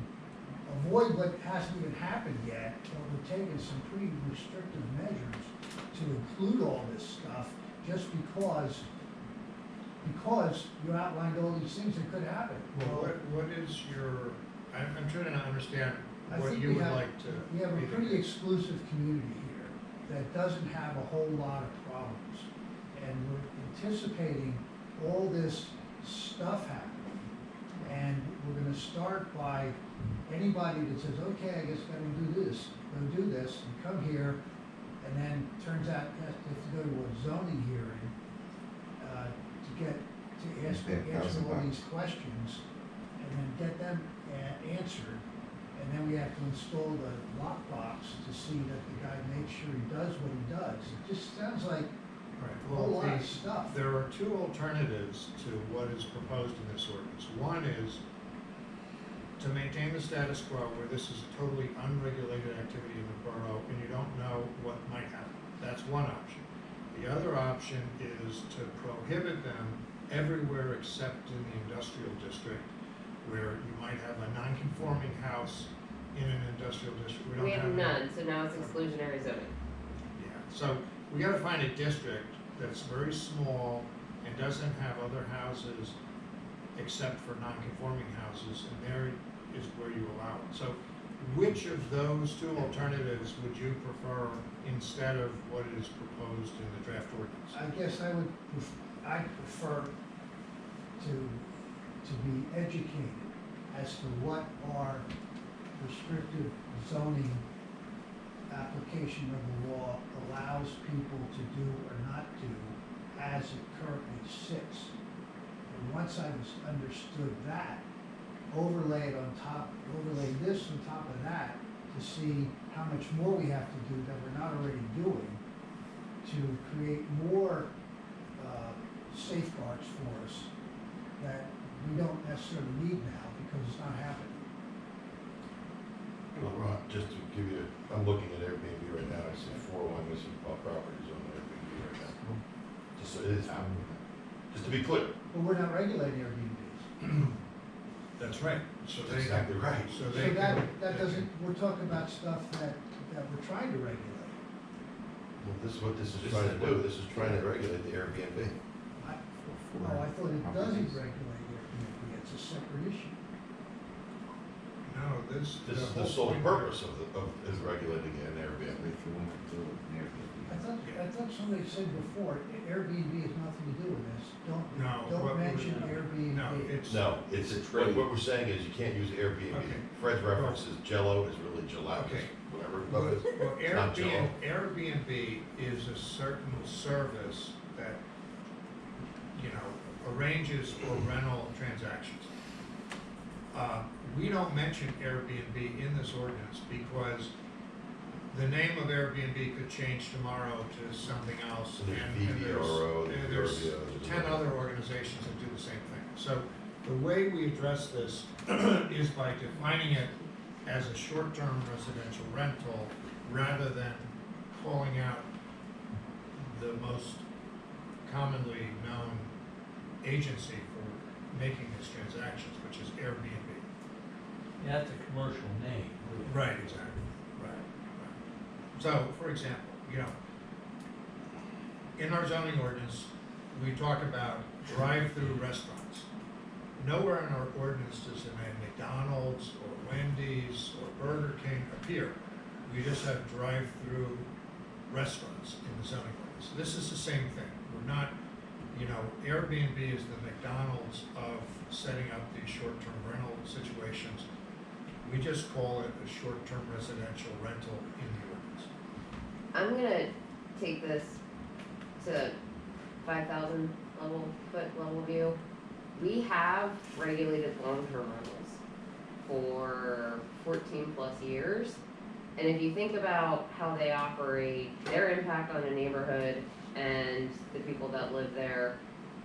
what hasn't even happened yet, but we're taking some pretty restrictive measures to include all this stuff just because you outlined all these things that could happen. Well, what is your, I'm trying to understand I what think you we would have- like to. We have a be the pretty case. exclusive community here that doesn't have a whole lot of problems. And we're anticipating all this stuff happening. And we're gonna start by anybody that says, okay, I guess I'm gonna do this, and come here, and then turns out you have to go to a zoning hearing, to answer all these questions, and then get them answered. And then we have to install the lockbox to see that the guy makes sure he does what he does. It just sounds like Right, a whole well, lot of stuff. there are 2 alternatives to what is proposed in this ordinance. One is to maintain the status quo where this is a totally unregulated activity in the borough and you don't know what might happen. That's one option. The other option is to prohibit them everywhere except in the industrial district, where you might have a non-conforming house in an industrial district. We don't have any- none, so now it's exclusionary zoning. Yeah, so we gotta find a district that's very small and doesn't have other houses except for non-conforming houses, and there is where you allow it. So which of those two alternatives would you prefer instead of what is proposed in the draft ordinance? I guess I prefer to be educated as to what our restrictive zoning application of the law allows people to do or not do as it currently sits. And once I've understood that, overlay this on top of that to see how much more we have to do that we're not already doing to create more safeguards for us that we don't necessarily need now because it's not happening. Well, Ron, just to give you, I'm looking at Airbnb right now, I see 401 missing properties on Airbnb right now. Just so it is happening. Just to be clear. But we're not regulating Airbnbs. That's right. So That's exactly right. So So they that can. doesn't, we're talking about stuff that we're trying to regulate. Well, this is what this is trying to do, this is trying to regulate the Airbnb. I thought it doesn't regulate Airbnb, it's a separate issue. No, This the is the whole sole point- purpose of is regulating an Airbnb. If you want to do it in Airbnb. I thought somebody said before, Airbnb has nothing to do with this, No, what don't we- mention Airbnb. No, it's. No, it's, what we're saying is you can't use Airbnb. Okay. Fred's reference is Jello is really gelato, Okay. whatever. Well, But it's well, not Jello. Airbnb is a certain service that, you know, arranges for rental transactions. We don't mention Airbnb in this ordinance because the name of Airbnb could change tomorrow to something else. So there's and VRBO, and there's there's VRBO, 10 other organizations that do the same thing. So the way we address this is by defining it as a short-term residential rental rather than calling out the most commonly known agency for making these transactions, which is Airbnb. Yeah, that's a commercial name. Right, exactly. Right. So, for example, you know, in our zoning ordinance, we talk about drive-through restaurants. Nowhere in our ordinance does the name McDonald's or Wendy's or Burger King appear. We just have drive-through restaurants in the zoning ordinance. This is the same thing. We're not, you know, Airbnb is the McDonald's of setting up these short-term rental situations. We just call it a short-term residential rental in the ordinance. I'm gonna take this to 5,000 foot level view. We have regulated long-term rentals for 14 plus years. And if you think about how they operate, their impact on a neighborhood and the people that live there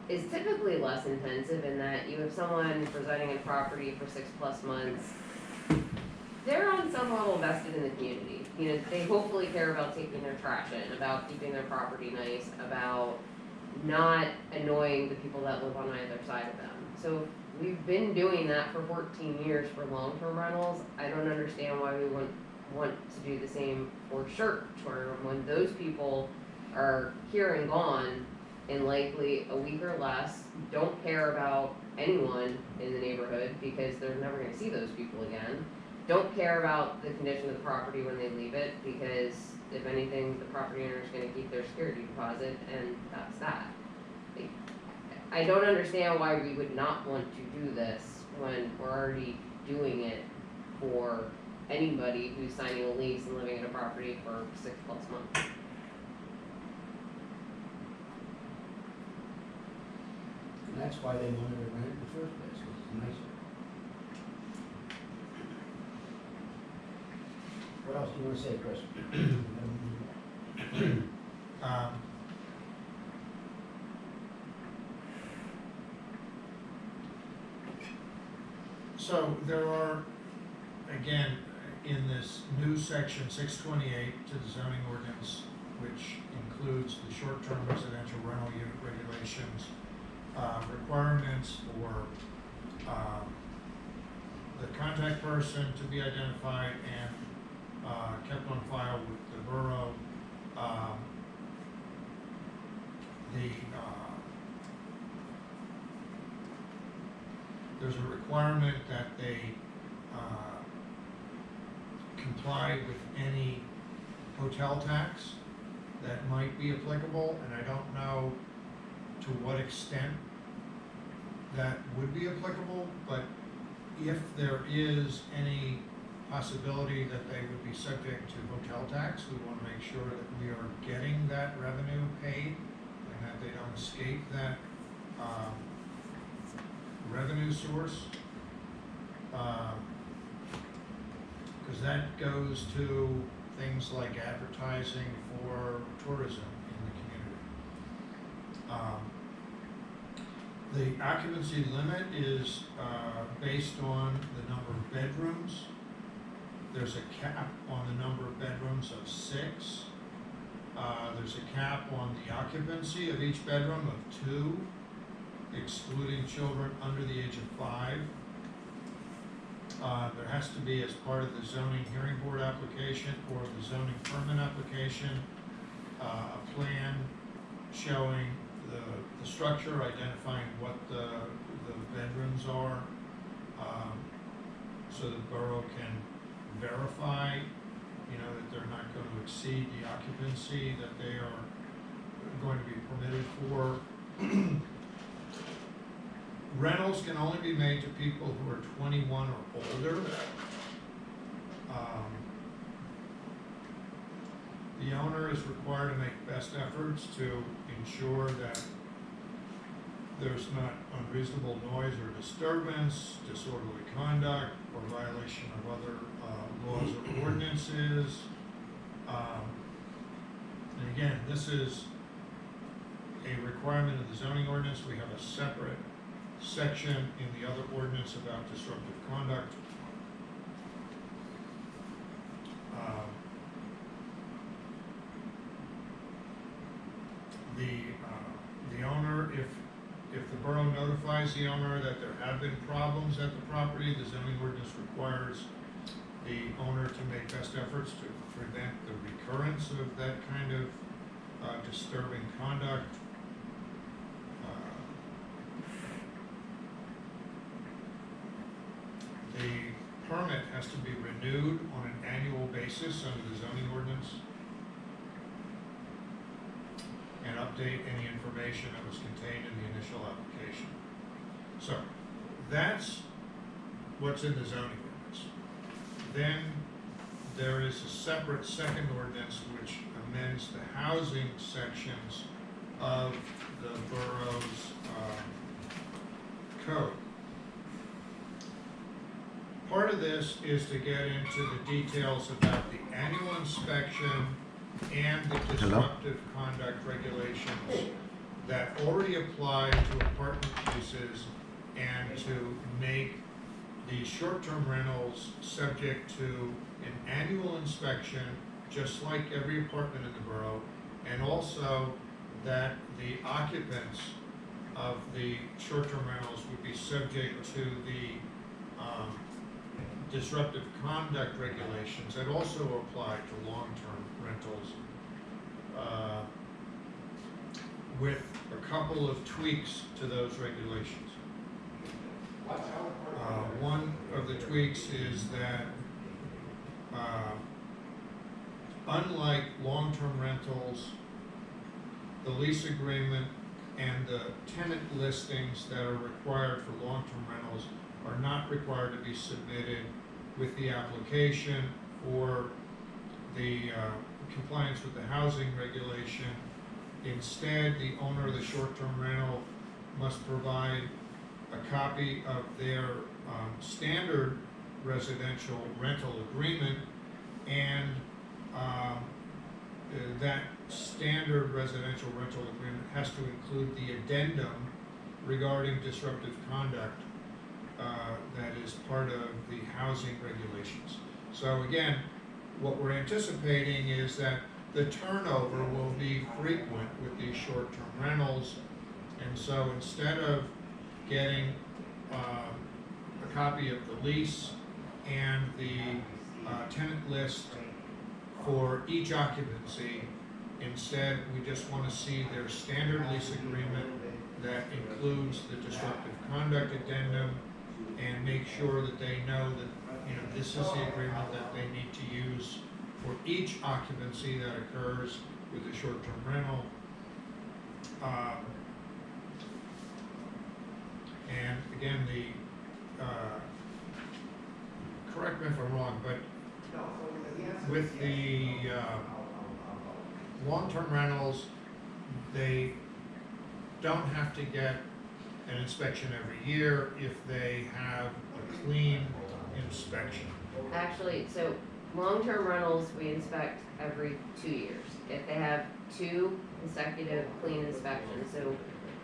is typically less intensive in that you have someone residing in property for 6+ months. They're on some level vested in the community. You know, they hopefully care about taking their trash in, about keeping their property nice, about not annoying the people that live on either side of them. So we've been doing that for 14 years for long-term rentals. I don't understand why we wouldn't want to do the same for short-term when those people are here and gone in likely a week or less, don't care about anyone in the neighborhood because they're never gonna see those people again. Don't care about the condition of the property when they leave it, because if anything, the property owner is gonna keep their security deposit, and that's that. I don't understand why we would not want to do this when we're already doing it for anybody who's signing a lease and living in a property for 6+ months. And that's why they wanted to rent it in the first place, 'cause it's nicer. What else do you wanna say, Chris? So there are, again, in this new section 628 to the zoning ordinance, which includes the short-term residential rental unit regulations, requirements for the contact person to be identified and kept on file with the borough. There's a requirement that they comply with any hotel tax that might be applicable, and I don't know to what extent that would be applicable, but if there is any possibility that they would be subject to hotel tax, we want to make sure that we are getting that revenue paid and that they don't escape that revenue source. Because that goes to things like advertising for tourism in the community. The occupancy limit is based on the number of bedrooms. There's a cap on the number of bedrooms of 6. There's a cap on the occupancy of each bedroom of 2, excluding children under the age of 5. There has to be, as part of the zoning hearing board application or the zoning permit application, a plan showing the structure, identifying what the bedrooms are, so the borough can verify, that they're not going to exceed the occupancy that they are going to be permitted for. Rentals can only be made to people who are 21 or older. The owner is required to make best efforts to ensure that there's not unreasonable noise or disturbance, disorderly conduct, or violation of other laws or ordinances. And again, this is a requirement of the zoning ordinance. We have a separate section in the other ordinance about disruptive conduct. The owner, if the borough notifies the owner that there have been problems at the property, the zoning ordinance requires the owner to make best efforts to prevent the recurrence of that kind of disturbing conduct. The permit has to be renewed on an annual basis under the zoning ordinance and update any information that was contained in the initial application. So that's what's in the zoning ordinance. Then there is a separate second ordinance which amends the housing sections of the borough's code. Part of this is to get into the details about the annual inspection and the disruptive conduct regulations that already apply to apartment uses, and to make the short-term rentals subject to an annual inspection, just like every apartment in the borough, and also that the occupants of the short-term rentals would be subject to the disruptive conduct regulations that also apply to long-term rentals, with a couple of tweaks to those regulations. One of the tweaks is that unlike long-term rentals, the lease agreement and the tenant listings that are required for long-term rentals are not required to be submitted with the application for the compliance with the housing regulation. Instead, the owner of the short-term rental must provide a copy of their standard residential rental agreement, and that standard residential rental agreement has to include the addendum regarding disruptive conduct, that is part of the housing regulations. So again, what we're anticipating is that the turnover will be frequent with these short-term rentals. And so instead of getting a copy of the lease and the tenant list for each occupancy, instead we just want to see their standard lease agreement that includes the disruptive conduct addendum, and make sure that they know that, you know, this is the agreement that they need to use for each occupancy that occurs with a short-term rental. And again, correct me if I'm wrong, but with the long-term rentals, they don't have to get an inspection every year if they have a clean inspection. Actually, so long-term rentals, we inspect every 2 years. If they have 2 consecutive clean inspections, so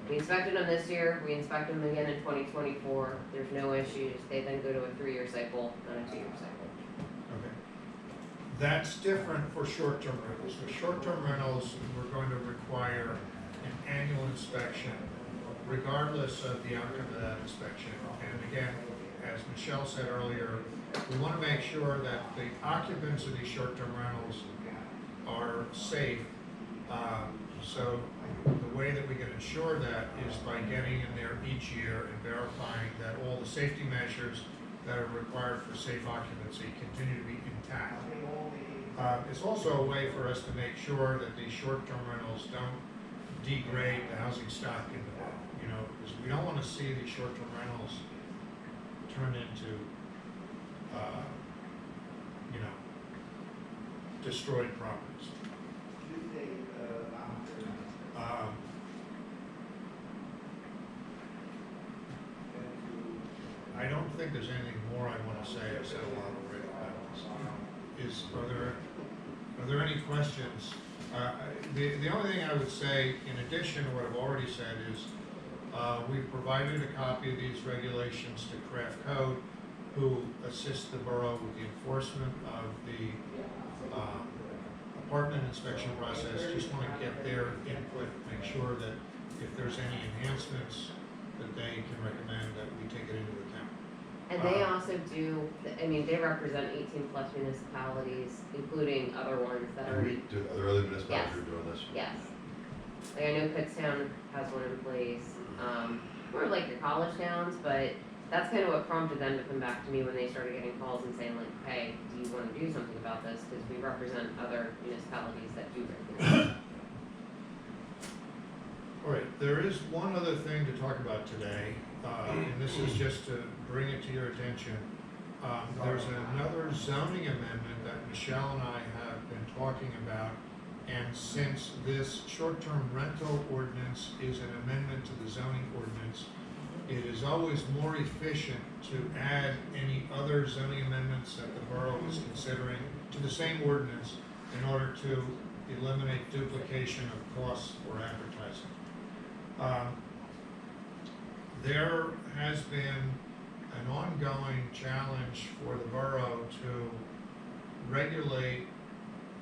we inspected them this year, we inspect them again in 2024, there's no issues, they then go to a 3-year cycle, not a 2-year cycle. Okay. That's different for short-term rentals. For short-term rentals, we're going to require an annual inspection regardless of the outcome of that inspection. And again, as Michelle said earlier, we want to make sure that the occupants of these short-term rentals are safe. So the way that we can ensure that is by getting in there each year and verifying that all the safety measures that are required for safe occupancy continue to be intact. It's also a way for us to make sure that these short-term rentals don't degrade the housing stock in the borough, you know, because we don't want to see these short-term rentals turn into, you know, destroyed properties. I don't think there's anything more I want to say. I've said a lot already. Are there any questions? The only thing I would say, in addition to what I've already said, is we've provided a copy of these regulations to Craft Code, who assist the borough with the enforcement of the apartment inspection process. Just want to get their input, make sure that if there's any enhancements that they can recommend, that we take it into account. And they also do, I mean, they represent 18+ municipalities, including other ones that are. Are there other municipalities who are doing this? Yes. Like I know Kutztown has one in place, more like your college towns, but that's kind of what prompted them to come back to me when they started getting calls and saying like, hey, do you want to do something about this? Because we represent other municipalities that do regulate. All right, there is one other thing to talk about today, and this is just to bring it to your attention. There's another zoning amendment that Michelle and I have been talking about, and since this short-term rental ordinance is an amendment to the zoning ordinance, it is always more efficient to add any other zoning amendments that the borough is considering to the same ordinance in order to eliminate duplication of costs for advertising. There has been an ongoing challenge for the borough to regulate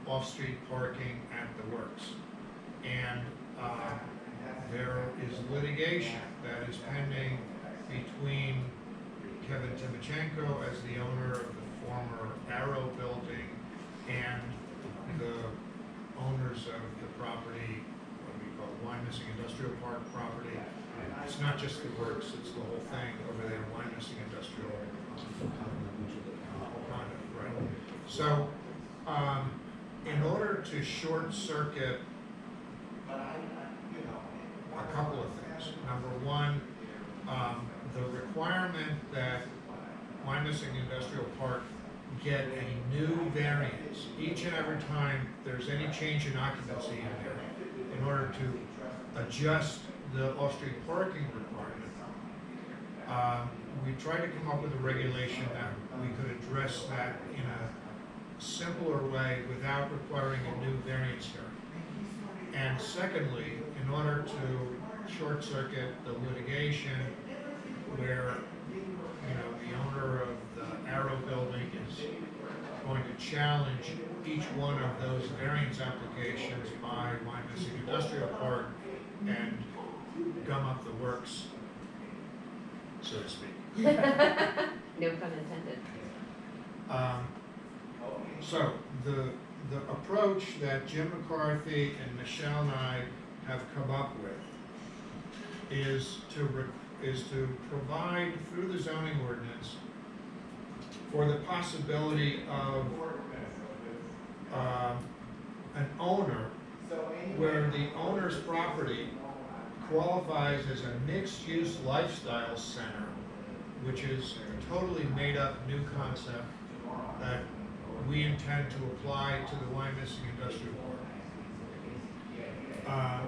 off-street parking at the works. And there is litigation that is pending between Kevin Timochenko as the owner of the former Arrow building and the owners of the property, what we call Wyomissing Industrial Park property. It's not just the works, it's the whole thing over there, Wyomissing Industrial conduct, right? So, in order to short circuit a couple of things. Number one, the requirement that Wyomissing Industrial Park get a new variance each and every time there's any change in occupancy in there in order to adjust the off-street parking requirement. We tried to come up with a regulation that we could address that in a simpler way without requiring a new variance hearing. And secondly, in order to short circuit the litigation where challenge each one of those variance applications by Wyomissing Industrial Park and gum up the works, so to speak. No pun intended. So, the approach that Jim McCarthy and Michelle and I have come up with is to provide through the zoning ordinance for the possibility of an owner where the owner's property qualifies as a mixed-use lifestyle center, which is a totally made-up new concept that we intend to apply to the Wyomissing Industrial Park.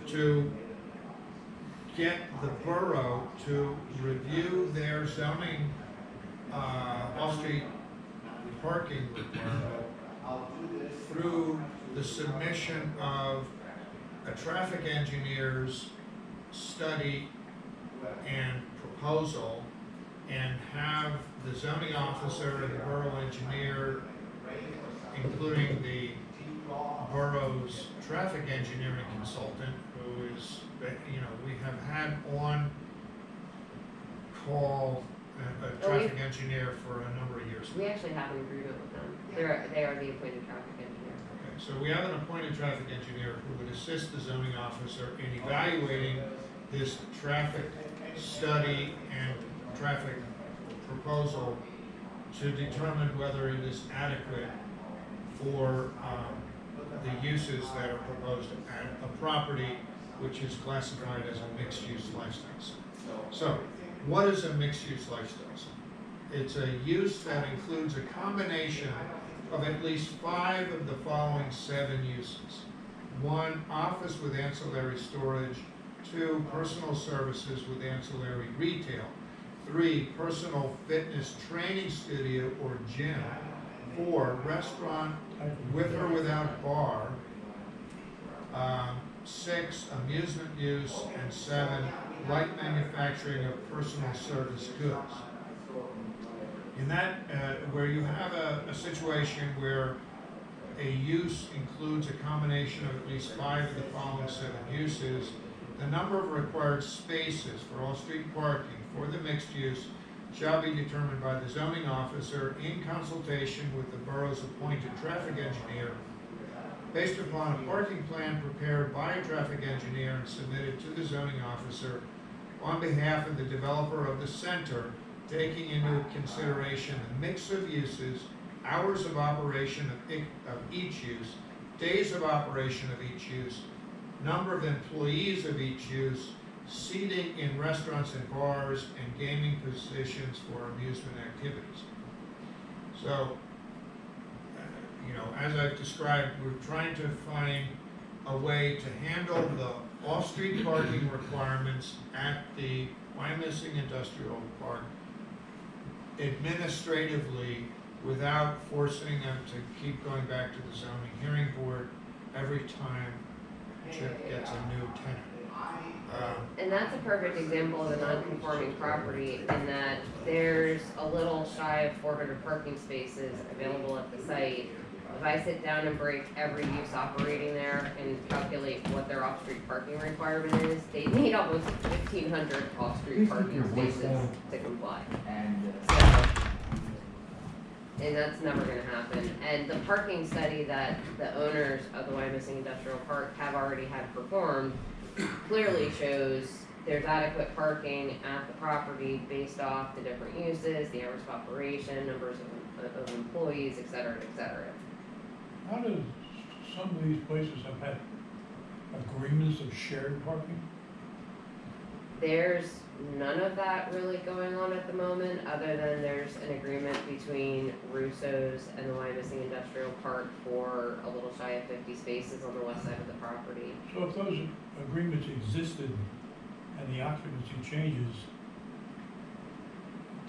To get the borough to review their zoning, off-street parking requirement through the submission of a traffic engineer's study and proposal, and have the zoning officer and the borough engineer, including the borough's traffic engineering consultant, who is, we have had on call a traffic engineer for a number of years. We actually have an agreement with them. They are the appointed traffic engineer. Okay, so we have an appointed traffic engineer who would assist the zoning officer in evaluating this traffic study and traffic proposal to determine whether it is adequate for the uses that are proposed at a property which is classified as a mixed-use lifestyle center. So, what is a mixed-use lifestyle center? It's a use that includes a combination of at least 5 of the following 7 uses. 1, office with ancillary storage. 2, personal services with ancillary retail. 3, personal fitness training studio or gym. 4, restaurant with or without bar. 6, amusement use. And 7, light manufacturing of personal service goods. In that, where you have a situation where a use includes a combination of at least 5 of the following 7 uses, the number of required spaces for off-street parking for the mixed use shall be determined by the zoning officer in consultation with the borough's appointed traffic engineer, based upon a parking plan prepared by a traffic engineer and submitted to the zoning officer on behalf of the developer of the center, taking into consideration the mix of uses, hours of operation of each use, days of operation of each use, number of employees of each use, seating in restaurants and bars, and gaming positions for amusement activities. So, as I've described, we're trying to find a way to handle the off-street parking requirements at the Wyomissing Industrial Park administratively without forcing them to keep going back to the zoning hearing board every time Chip gets a new tenant. And that's a perfect example of a non-conforming property in that there's a little shy of 400 parking spaces available at the site. If I sit down and break every use operating there and calculate what their off-street parking requirement is, they need almost 1,500 off-street parking spaces to comply. And that's never gonna happen. And the parking study that the owners of the Wyomissing Industrial Park have already had performed clearly shows there's adequate parking at the property based off the different uses, the hours of operation, numbers of employees, et cetera, et cetera. How does some of these places have had agreements of shared parking? There's none of that really going on at the moment, other than there's an agreement between Russo's and the Wyomissing Industrial Park for a little shy of 50 spaces on the west side of the property. So if those agreements existed and the occupancy changes,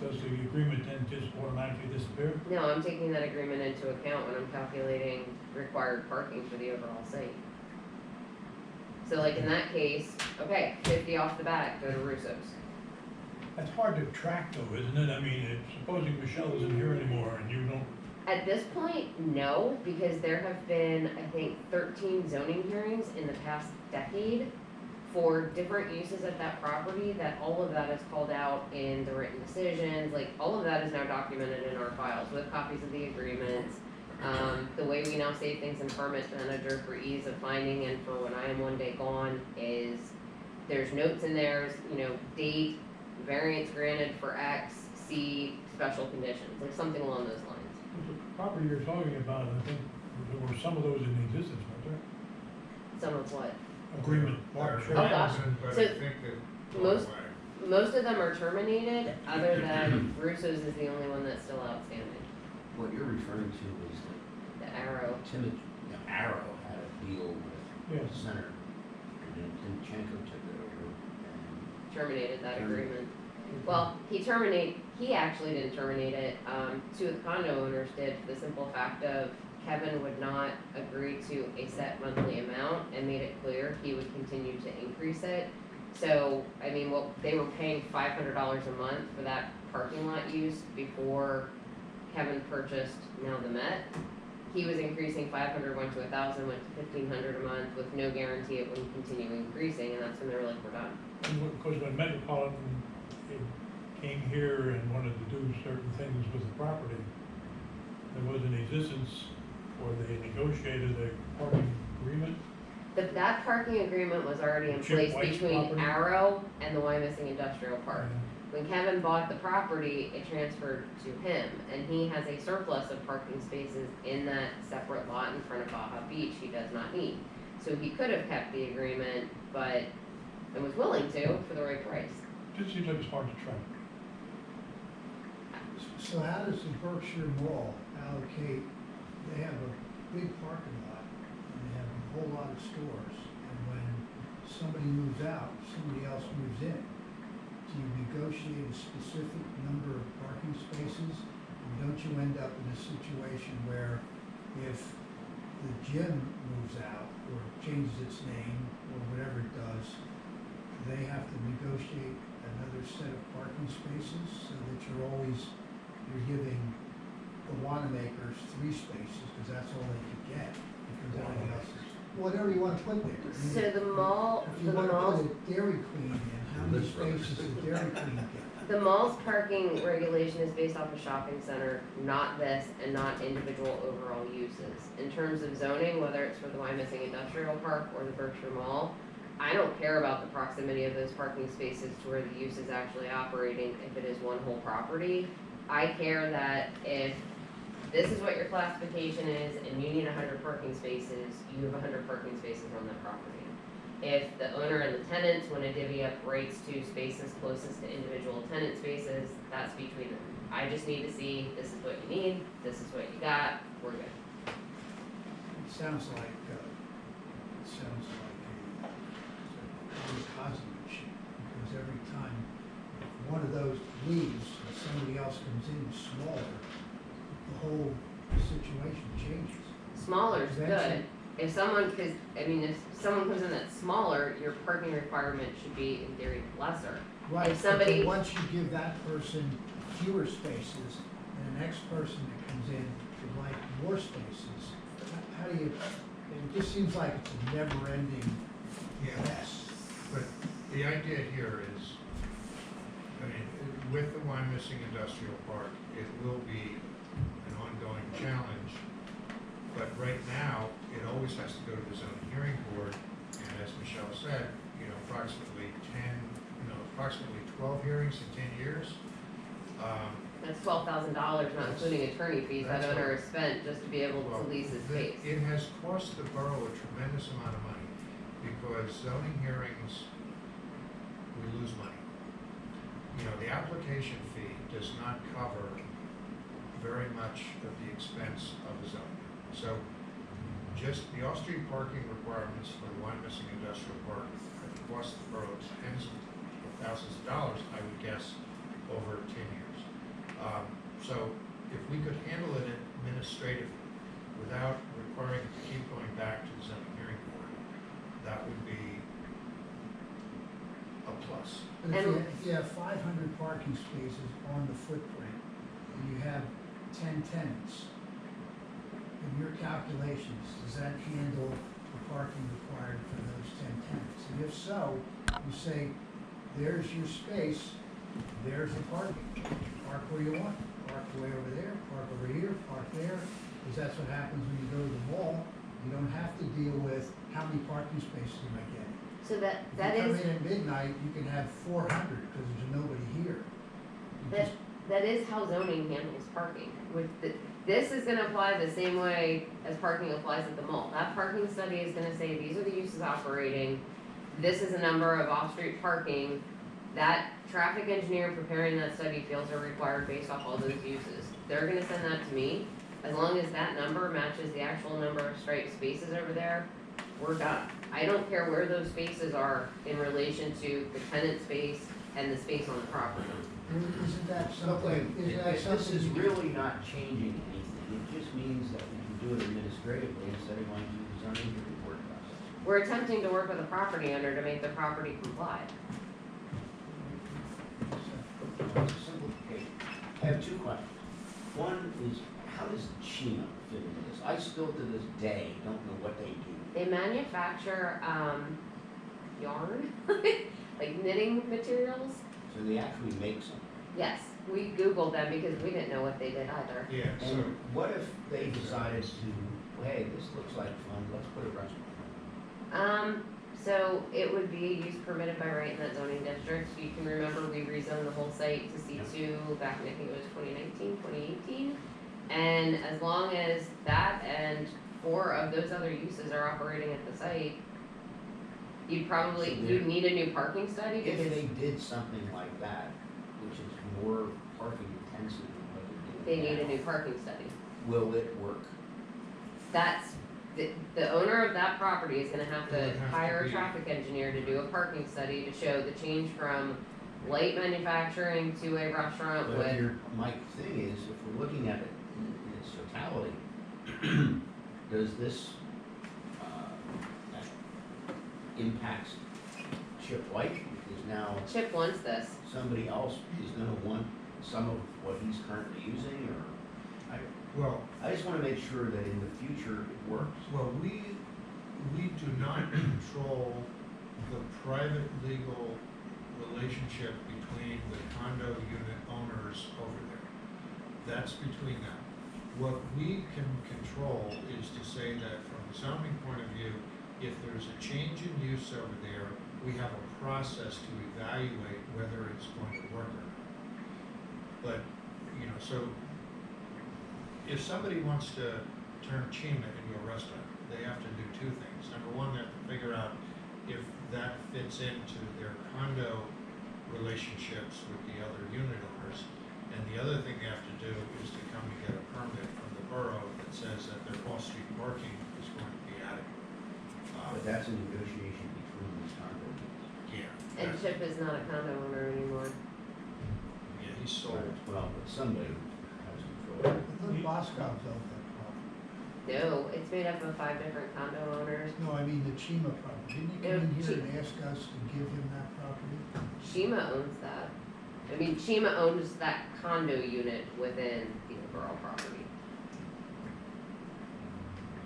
does the agreement then just automatically disappear? No, I'm taking that agreement into account when I'm calculating required parking for the overall site. So like in that case, okay, 50 off the bat, go to Russo's. That's hard to track though, isn't it? I mean, supposing Michelle isn't here anymore and you don't At this point, no, because there have been, I think, 13 zoning hearings in the past decade for different uses at that property, that all of that is called out in the written decisions, like, all of that is now documented in our files with copies of the agreements. The way we now save things in Permit Manager for ease of finding and for when I am one day gone is, there's notes in there, date, variance granted for X, C, special conditions, like something along those lines. The property you're talking about, I think, there were some of those in existence, weren't there? Some of what? Agreement. There Oh, gosh. but So, I think that most- Most of them are terminated, other than Russo's is the only one that's still outstanding. What you're referring to is The Arrow. that Arrow had a deal with Yes. Center, and then Timchenko took it over, and Terminated that Terminated. agreement. Well, he actually didn't terminate it, two of the condo owners did, for the simple fact of Kevin would not agree to a set monthly amount and made it clear he would continue to increase it. So, I mean, they were paying $500 a month for that parking lot use before Kevin purchased now the Met. He was increasing 500, went to 1,000, went to 1,500 a month with no guarantee it wouldn't continue increasing, and that's when they were like, we're done. Because when Metropolitan came here and wanted to do certain things with the property, there was an existence, or they negotiated a parking agreement. That parking agreement was already in Chip place White's between property? Arrow and the Wyomissing Industrial Park. Yeah. When Kevin bought the property, it transferred to him, and he has a surplus of parking spaces in that separate lot in front of Baja Beach he does not need. So he could have kept the agreement, but, and was willing to, for the right price. Just seems like it's hard to track. So how does the Berkshire Mall allocate, they have a big parking lot, and they have a whole lot of stores, and when somebody moves out, somebody else moves in, do you negotiate a specific number of parking spaces? And don't you end up in a situation where if the gym moves out, or changes its name, or whatever it does, they have to negotiate another set of parking spaces, so that you're giving the Wanamakers 3 spaces, because that's all they could get, because everything else is, whatever you wanna put there. I mean, So the mall, If you the wanna mall's put a Dairy Queen in, how many This brother. spaces does Dairy Queen get? The mall's parking regulation is based off a shopping center, not this, and not individual overall uses. In terms of zoning, whether it's for the Wyomissing Industrial Park or the Berkshire Mall, I don't care about the proximity of those parking spaces to where the use is actually operating if it is one whole property. I care that if this is what your classification is and you need 100 parking spaces, you have 100 parking spaces on that property. If the owner and the tenants want to divvy up rights to spaces closest to individual tenant spaces, that's between them. I just need to see, this is what you need, this is what you got, we're good. It sounds like a Cosby issue, because every time one of those leaves and somebody else comes in smaller, the whole situation changes. Smaller's good. Eventually- If someone comes in that's smaller, your parking requirement should be in theory lesser. Right, If but then somebody- once you give that person fewer spaces, and the next person that comes in would like more spaces, how do you, it just seems like it's a never-ending Yeah, mess. but the idea here is, I mean, with the Wyomissing Industrial Park, it will be an ongoing challenge. But right now, it always has to go to the zoning hearing board, and as Michelle said, approximately 12 hearings in 10 years. That's $12,000, not including attorney fees that That's owner right. has spent just to be able Well, to lease his the- space. It has cost the borough a tremendous amount of money, because zoning hearings, we lose money. The application fee does not cover very much of the expense of the zoning. So, just the off-street parking requirements for the Wyomissing Industrial Park have cost the borough tens of thousands of dollars, I would guess, over 10 years. So if we could handle it administratively without requiring to keep going back to the zoning hearing board, that would be a plus. But if you have 500 parking spaces on the footprint, and you have 10 tenants, in your calculations, does that handle the parking required for those 10 tenants? And if so, you say, there's your space, there's the parking. Park where you want, park way over there, park over here, park there, because that's what happens when you go to the mall. You don't have to deal with how many parking spaces am I getting. So that If you is, come in at midnight, you can have 400 because there's nobody here. You that, just- that is how zoning handles parking. This is gonna apply the same way as parking applies at the mall. That parking study is gonna say, these are the uses operating, this is a number of off-street parking. That traffic engineer preparing that study feels are required based off all those uses. They're gonna send that to me. As long as that number matches the actual number of striped spaces over there, we're done. I don't care where those spaces are in relation to the tenant space and the space on the property. Isn't that Okay, something, isn't that this something? is you- really not changing anything, it just means that we can do it administratively instead of going through the zoning report process. We're attempting to work with the property owner to make the property comply. It's a simplification. I have two questions. One is, how does Chino fit into this? I still to this day don't know what they do. They manufacture, yarn, like knitting materials. So they actually make something. Yes, we Googled them because we didn't know what they did either. Yeah, so, And what if they decided to, hey, this looks like fun, let's put a restaurant? So it would be a use permitted by right in that zoning district. You can remember we rezoned the whole site to C2 back in, I think it was 2019, 2018. And as long as that and 4 of those other uses are operating at the site, you'd probably, So you'd need a new parking study If because they did something like that, which is more parking intensive than what they they're need doing a new parking study. now, will it work? That's, the owner of that property is gonna have It would to have to hire a be- traffic engineer to do a parking study to show the change from light manufacturing to a restaurant But with, if your, my thing is, if we're looking at it in its totality, does this, impacts Chip White, because now Chip wants this. somebody else is gonna want some of what he's currently using, or? well, I just wanna make sure that in the future it works. well, we do not control the private legal relationship between the condo unit owners over there. That's between them. What we can control is to say that from a zoning point of view, if there's a change in use over there, we have a process to evaluate whether it's going to work or not. But, you know, so if somebody wants to turn Chima into a restaurant, they have to do 2 things. Number one, they have to figure out if that fits into their condo relationships with the other unit owners. And the other thing they have to do is to come and get a permit from the borough that says that their off-street parking is going to be added. But that's a negotiation between these condo units. Yeah. And that's- Chip is not a condo owner anymore. Yeah, he sold. Well, but somebody has control. I thought Boscov's owned that property. No, it's made up of 5 different condo owners. No, I mean the Chima property. Didn't he Yeah, come in here Chi- and ask us to give him that property? Chima owns that. I mean, Chima owns that condo unit within the borough property.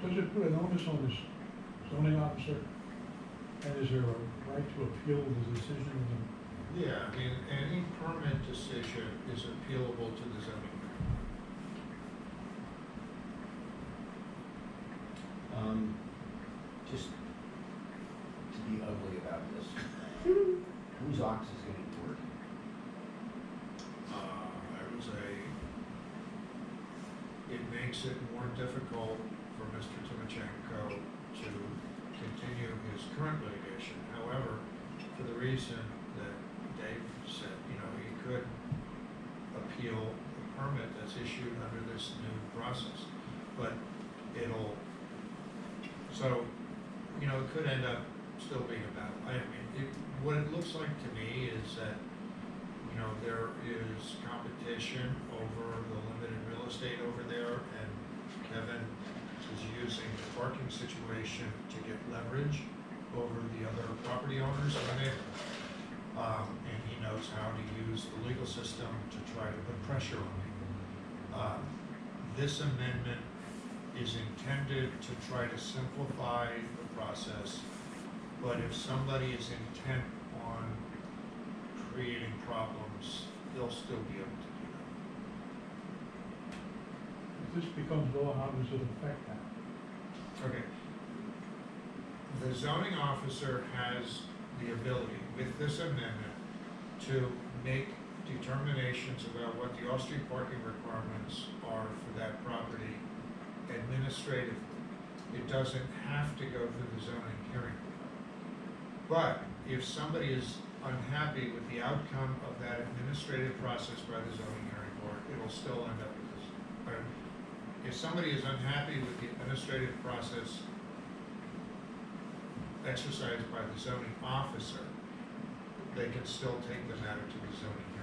Does it put an onus on this zoning officer? And is there a right to appeal the decision of the Yeah, I mean, any permit decision is appealable to the zoning board. Just to be ugly about this, whose ox is getting worked? I would say it makes it more difficult for Mr. Timochenko to continue his current litigation. However, for the reason that Dave said, you know, he could appeal the permit that's issued under this new process. But it'll, so, you know, it could end up still being a battle. I mean, what it looks like to me is that, you know, there is competition over the limited real estate over there, and Kevin is using the parking situation to get leverage over the other property owners in the neighborhood. And he knows how to use the legal system to try to put pressure on people. This amendment is intended to try to simplify the process, but if somebody is intent on creating problems, they'll still be able to do If this becomes law, how does it affect that? that. Okay. The zoning officer has the ability, with this amendment, to make determinations about what the off-street parking requirements are for that property administratively. It doesn't have to go through the zoning hearing board. But if somebody is unhappy with the outcome of that administrative process by the zoning hearing board, it'll still end up with this. If somebody is unhappy with the administrative process exercised by the zoning officer, they can still take the matter to the zoning hearing.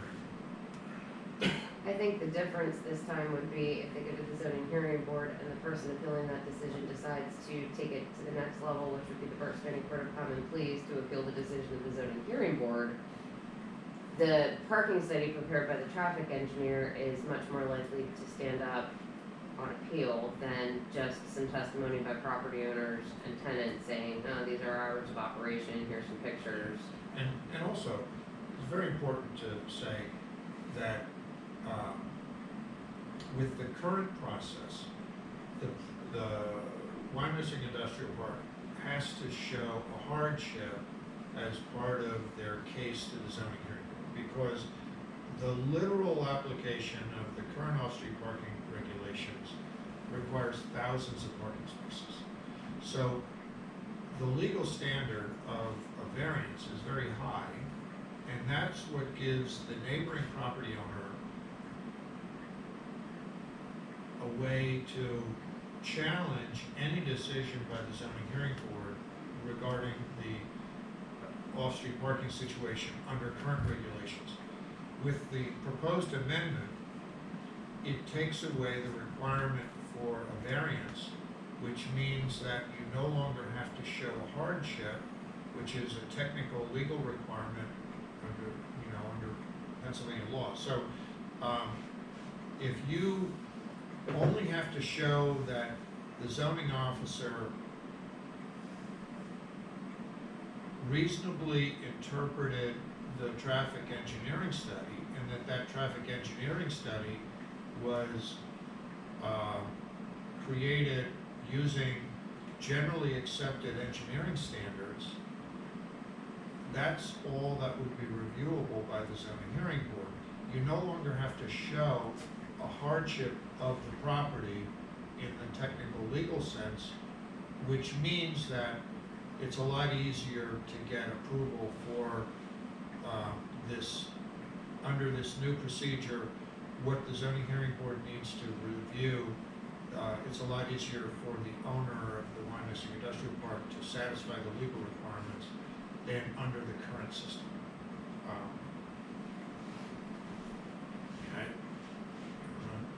I think the difference this time would be if they go to the zoning hearing board and the person appealing that decision decides to take it to the next level, which would be the Berks County Court of Common Pleas to appeal the decision of the zoning hearing board. The parking study prepared by the traffic engineer is much more likely to stand up on appeal than just some testimony by property owners and tenants saying, oh, these are hours of operation, here's some pictures. And also, it's very important to say that with the current process, the Wyomissing Industrial Park has to show a hardship as part of their case to the zoning hearing board, because the literal application of the current off-street parking regulations requires thousands of parking spaces. So the legal standard of a variance is very high, and that's what gives the neighboring property owner a way to challenge any decision by the zoning hearing board regarding the off-street parking situation under current regulations. With the proposed amendment, it takes away the requirement for a variance, which means that you no longer have to show a hardship, which is a technical legal requirement under Pennsylvania law. So, if you only have to show that the zoning officer reasonably interpreted the traffic engineering study, and that traffic engineering study was created using generally accepted engineering standards, that's all that would be reviewable by the zoning hearing board. You no longer have to show a hardship of the property in the technical legal sense, which means that it's a lot easier to get approval for under this new procedure, what the zoning hearing board needs to review. It's a lot easier for the owner of the Wyomissing Industrial Park to satisfy the legal requirements than under the current system.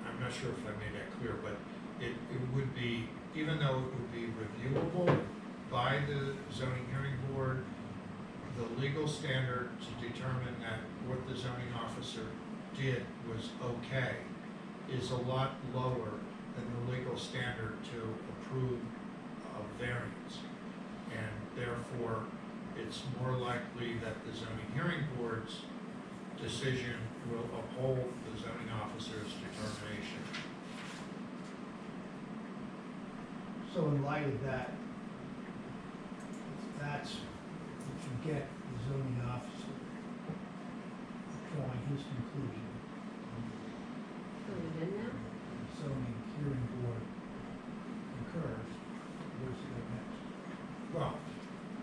I'm not sure if I made that clear, but it would be, even though it would be reviewable by the zoning hearing board, the legal standard to determine that what the zoning officer did was okay is a lot lower than the legal standard to approve a variance. And therefore, it's more likely that the zoning hearing board's decision will uphold the zoning officer's determination. So in light of that, that's what you get the zoning officer drawing his conclusion. Put it in now? The zoning hearing board concurs, where's it go next? Well,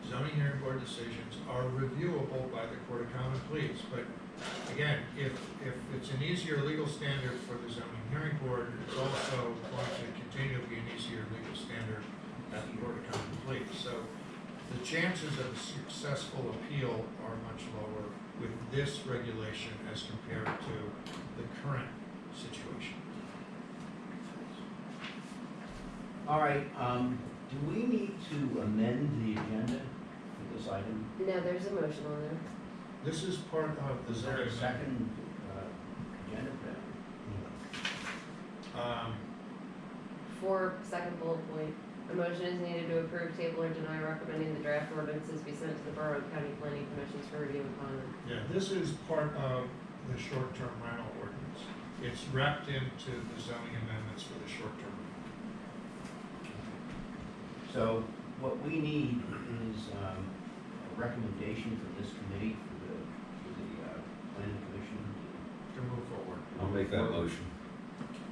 zoning hearing board decisions are reviewable by the Court of Common Pleas, but again, if it's an easier legal standard for the zoning hearing board, it's also going to continue to be an easier legal standard at the Court of Common Pleas. So the chances of a successful appeal are much lower with this regulation as compared to the current situation. All right, do we need to amend the agenda for this item? No, there's a motion on there. This is part of the Is there a zoning. second agenda for that? before second bullet point, a motion is needed to approve, table, or deny recommending the draft ordinances be sent to the Borough and County Planning Commissions for review and comment. Yeah, this is part of the short-term rental ordinance. It's wrapped into the zoning amendments for the short-term. So what we need is a recommendation from this committee for the planning commission. To move forward. I'll make that motion.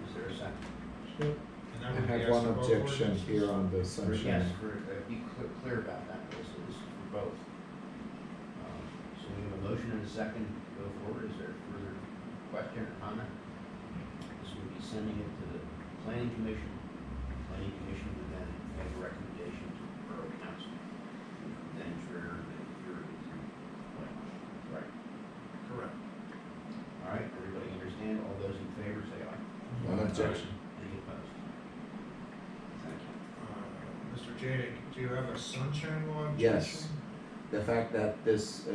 Is there a second? And that I would be have as one to both objection ordinances. here on the Yes, sunshine. be clear about that, Bill, so this is for both. So we have a motion and a second to go forward. Is there further question or comment? This would be sending it to the planning commission. Planning commission would then make a recommendation to the borough council. Then trigger the hearing. Right. Correct. All right, everybody understand? All those in favor say aye. One objection. Any opposed? Thank you. Mr. Jadick, do you have a sunshine law objection? Yes. The fact that this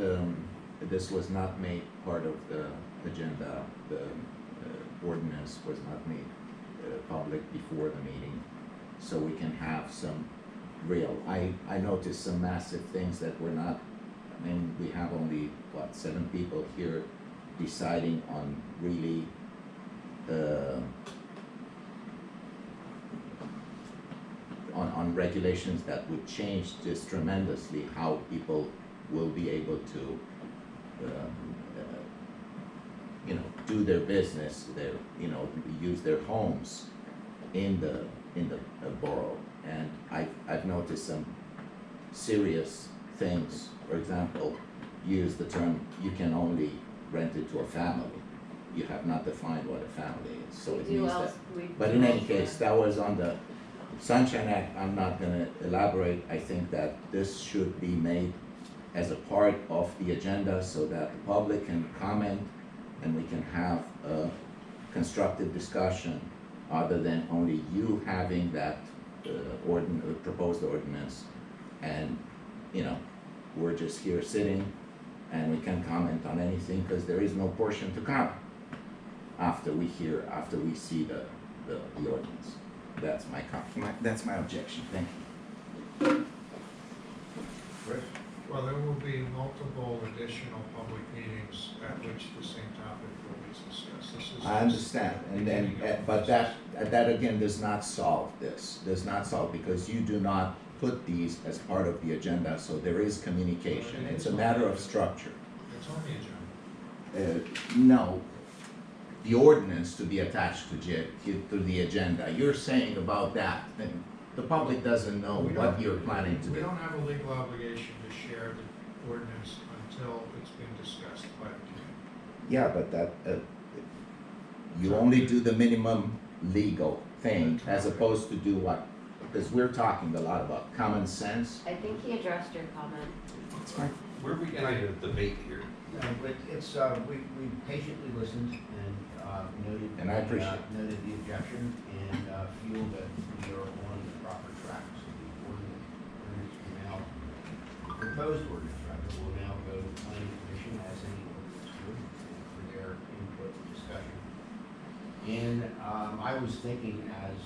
was not made part of the agenda, the ordinance was not made public before the meeting, so we can have some real, I noticed some massive things that were not, I mean, we have only, 7 people here deciding on really, on regulations that would change this tremendously, how people will be able to, do their business, use their homes in the borough. And I've noticed some serious things. For example, use the term, you can only rent it to a family. You have not defined what a family is, so We it do means that. else, we. But in any case, that was on the Sunshine Act. I'm not gonna elaborate. I think that this should be made as a part of the agenda so that the public can comment and we can have a constructive discussion other than only you having that proposed ordinance. And, we're just here sitting and we can comment on anything because there is no portion to comment after we see the ordinance. That's that's my objection. Thank you. Chris? Well, there will be multiple additional public meetings at which the same topic will be discussed. This is I understand, and then, but that again does not solve this, because you do not put these as part of the agenda, so there is communication. It's a matter of structure. It's on the agenda. No, the ordinance to be attached to the agenda, you're saying about that, then the public doesn't know We what don't- you're planning to We do. don't have a legal obligation to share the ordinance until it's been discussed by the committee. Yeah, but that, you only do the minimum legal thing as opposed to do what, because we're talking a lot about common sense. I think he addressed your comment. It's fine. Where are we getting a debate here? But it's, we patiently listened and noted. And I appreciate it. Noted the objection and feel that we are on the proper track. So the ordinance will now, proposed ordinance rather, will now go to the planning commission as any ordinance would for their input and discussion. And I was thinking as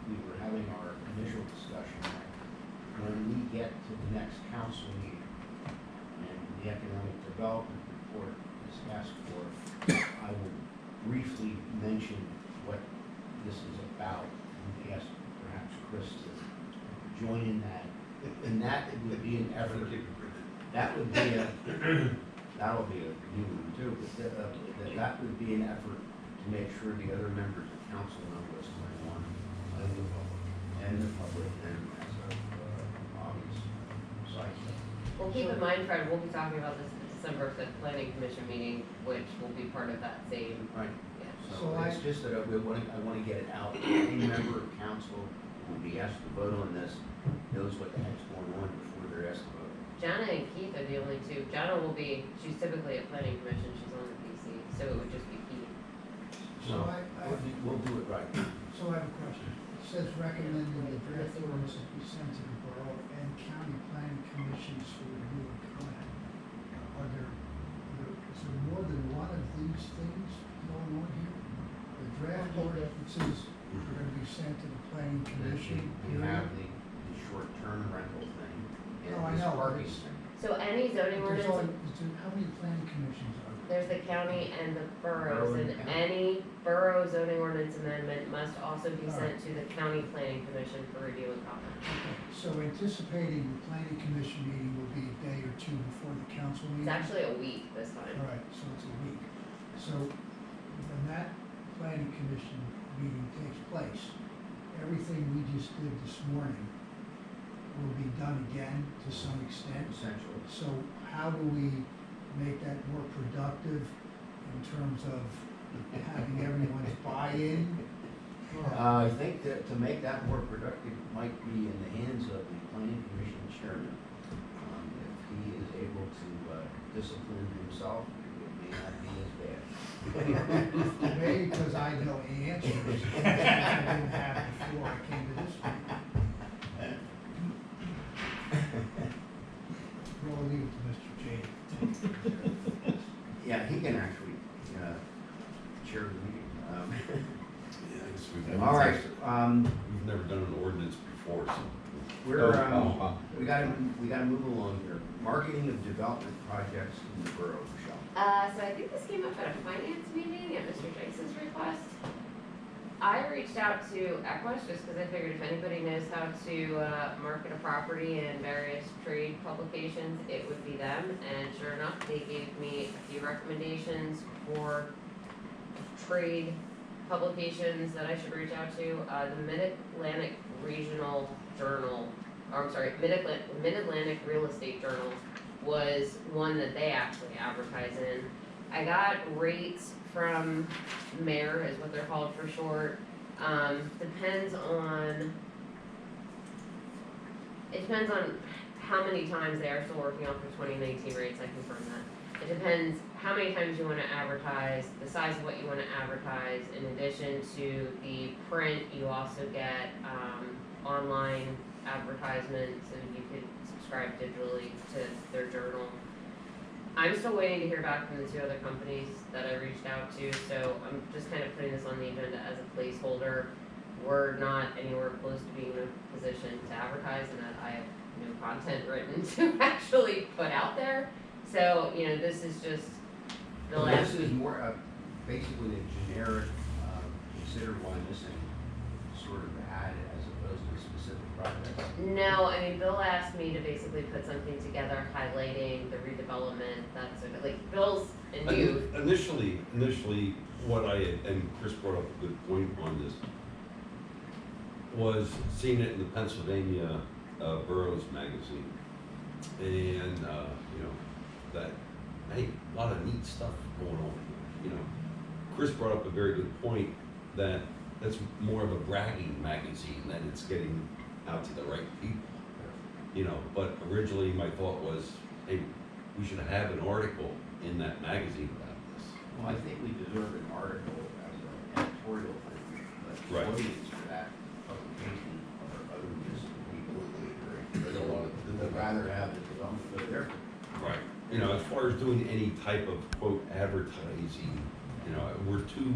we were having our initial discussion, when we get to the next council meeting and the economic development report is asked for, I will briefly mention what this is about and ask perhaps Chris to join in that. And that would be an effort, that would be that'll be a new one too, but that would be an effort to make sure the other members of council know what's going on and the public and as a obvious side. Well, keep in mind, Fred, we'll be talking about this at the December 5th Planning Commission meeting, which will be part of that same, Right. yeah. So it's just that I want to get it out. Any member of council who will be asked to vote on this knows what the heck's going on before they're asked to vote. Jana and Keith are the only two. Jana will be, she's typically at Planning Commission, she's on the PC, so it would just be Keith. So We'll do it right. So I have a question. It says recommending the draft ordinance be sent to the borough and county planning commissions for review and comment. Is there more than one of these things going on here? The draft ordinance says we're gonna be sent to the planning commission. You have the short-term rental thing and Oh, I this know, but parking it's- thing. So any zoning There's ordinance, only, how many planning commissions are there's the county and the boroughs, Borough and and county. any borough zoning ordinance amendment must also be sent to the county planning commission for review and comment. there? So anticipating the planning commission meeting will be a day or two before the council It's meeting? actually a week this time. All right, so it's a week. So when that planning commission meeting takes place, everything we just did this morning will be done again to some extent. Essentially. So how do we make that more productive in terms of having everyone's buy-in? I think that to make that more productive might be in the hands of the planning commission chairman. If he is able to discipline himself, it may not be as bad. Maybe because I know the answers, I didn't have before I came to this meeting. We'll leave it to Mr. James. Yeah, he can actually chair the meeting. Yeah, I guess we've never All right, tasted We've never done an ordinance before, so. we gotta move along here. Marketing of development projects in the borough, Michelle. So I think this came up at a finance meeting at Mr. Jace's request. I reached out to Equus just because I figured if anybody knows how to market a property in various trade publications, it would be them. And sure enough, they gave me a few recommendations for trade publications that I should reach out to. The Mid-Atlantic Regional Journal, or I'm sorry, Mid-Atlantic Real Estate Journal was one that they actually advertise in. I got rates from MARE, is what they're called for short. Depends on how many times they are still working off the 2019 rates, I confirm that. It depends how many times you wanna advertise, the size of what you wanna advertise. In addition to the print, you also get, online advertisements, and you could subscribe digitally to their journal. I'm still waiting to hear back from the two other companies that I reached out to, so I'm just kind of putting this on the agenda as a placeholder. We're not anywhere close to being in a position to advertise, and that I have no content written to actually put out there. So, this is just the Well, last. this is more, basically a generic, consider why missing sort of ad as opposed to specific projects. No, I mean, Bill asked me to basically put something together highlighting the redevelopment, that sort of, like, Bill's and you. Initially, what I had, and Chris brought up a good point on this, was seeing it in the Pennsylvania Boroughs magazine. And, that, hey, a lot of neat stuff going on. Chris brought up a very good point that that's more of a bragging magazine, that it's getting out to the right people. But originally my thought was, hey, we should have an article in that magazine about this. Well, I think we deserve an article as an editorial thing, but the Right. audience for that publication are other municipal people who agree. They don't want it. They'd rather have the development go there. Right. As far as doing any type of quote advertising, we're too,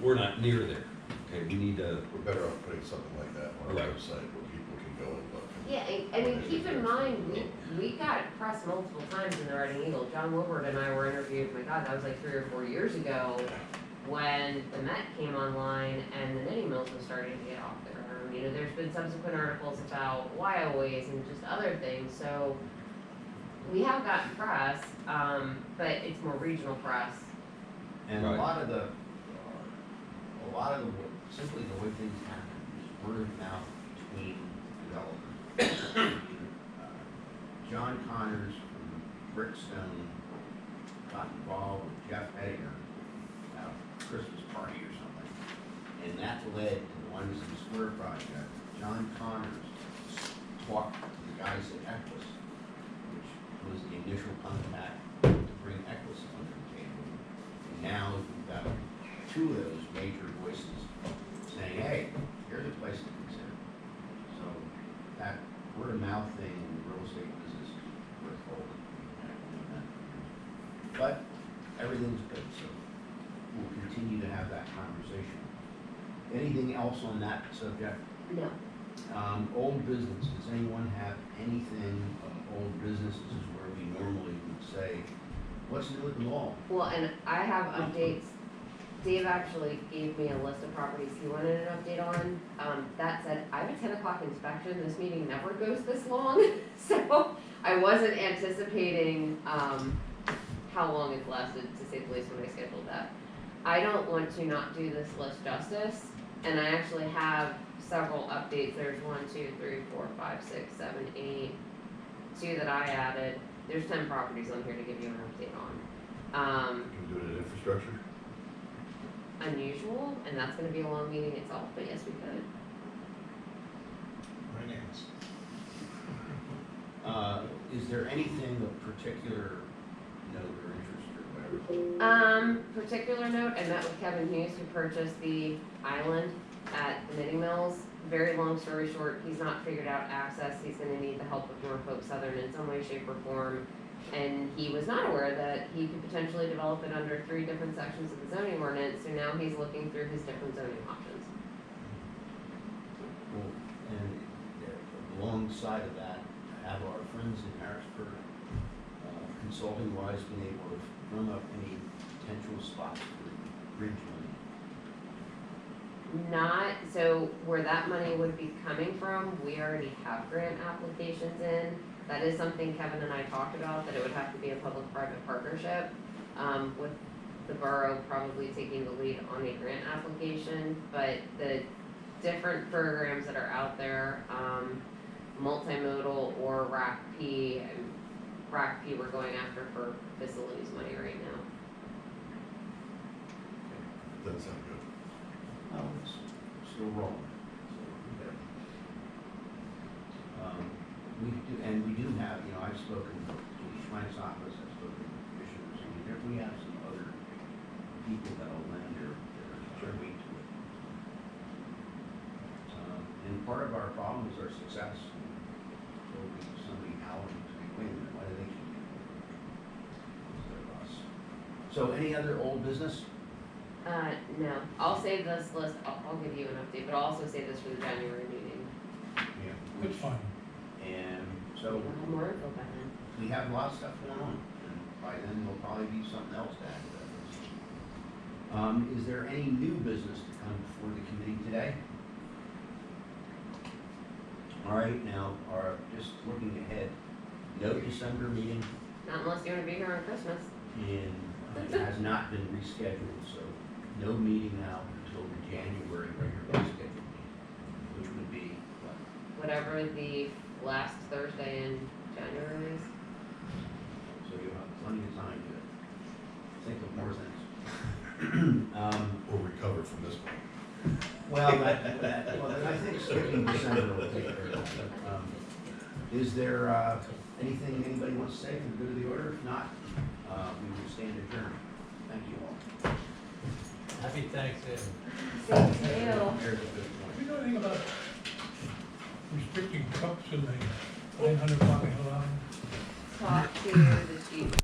we're not near there. Okay, we need to, We're better off putting something like that on our Right. website where people can go and look. Yeah, I mean, keep in mind, we got pressed multiple times in the Reading Eagle. John Wilbert and I were interviewed, my God, that was like 3 or 4 years ago, when the Met came online and the knitting mills was starting to get off the ground. There's been subsequent articles about Wyoways and just other things, so we have gotten press, but it's more regional press. And Right. a lot of the, simply the way things happen is word of mouth between developers. John Connors from Brickstone got involved with Jeff Edinger at a Christmas party or something. And that led to the Wonderson Square project. John Connors talked to the guys at Equus, which was the initial contact to bring Equus under the table. And now we've got 2 of those major voices saying, hey, here's a place to consider. So that word of mouth thing in the real estate business is worth holding. But everything's good, so we'll continue to have that conversation. Anything else on that subject? No. Old business, does anyone have anything of old business? This is where we normally would say, what's new at the mall? Well, and I have updates. Dave actually gave me a list of properties he wanted an update on. That said, I have a 10 o'clock inspection. This meeting never goes this long. So I wasn't anticipating how long it's lasted, to say the least, when I scheduled that. I don't want to not do this list justice. And I actually have several updates. There's 1, 2, 3, 4, 5, 6, 7, 8, 2 that I added. There's 10 properties on here to give you an update on. Can we do it in infrastructure? Unusual, and that's gonna be a long meeting itself, but yes, we could. Finance. Is there anything of particular note or interest or whatever? Particular note, I met with Kevin Hughes, who purchased the island at the Knitting Mills. Very long story short, he's not figured out access, he's gonna need the help of Norfolk Southern in some way, shape, or form. And he was not aware that he could potentially develop it under 3 different sections of the zoning ordinance, so now he's looking through his different zoning options. Well, and alongside of that, have our friends in Harrisburg, consulting wise, been able to drum up any potential spots for bridge money? Not, so where that money would be coming from, we already have grant applications in. That is something Kevin and I talked about, that it would have to be a public-private partnership, with the borough probably taking the lead on a grant application, but the different programs that are out there, multimodal or RACP, and RACP we're going after for facilities money right now. Doesn't sound good. No, it's still rolling. We do, and we do have, I've spoken to Schweink's office, I've spoken to commissioners, we have some other people that'll lend their weight to it. And part of our problem is our success. So we, somebody out and say, wait a minute, why do they keep doing it? Instead of us. So any other old business? No, I'll save this list, I'll give you an update, but I'll also save this for the January meeting. Yeah. That's fine. And so We'll have more info by then. we have a lot of stuff going on, and by then there'll probably be something else to add to that list. Is there any new business to come before the committee today? All right, now, just looking ahead, no December meeting, Not unless you wanna be here on Christmas. and it has not been rescheduled, so no meeting now until the January regularly scheduled meeting, which would be, what, Whatever the last Thursday in January is. so you'll have plenty of time to think of more things. Or recover from this one. Well, well, I think skipping December will take care of that. Is there, anything anybody wants to say for the good of the order? If not, we will stand adjourned. Thank you all. Happy Thanksgiving. Thank you. There's a good point. Do you know anything about restricting trucks in the 900 mile line? Talk to the chief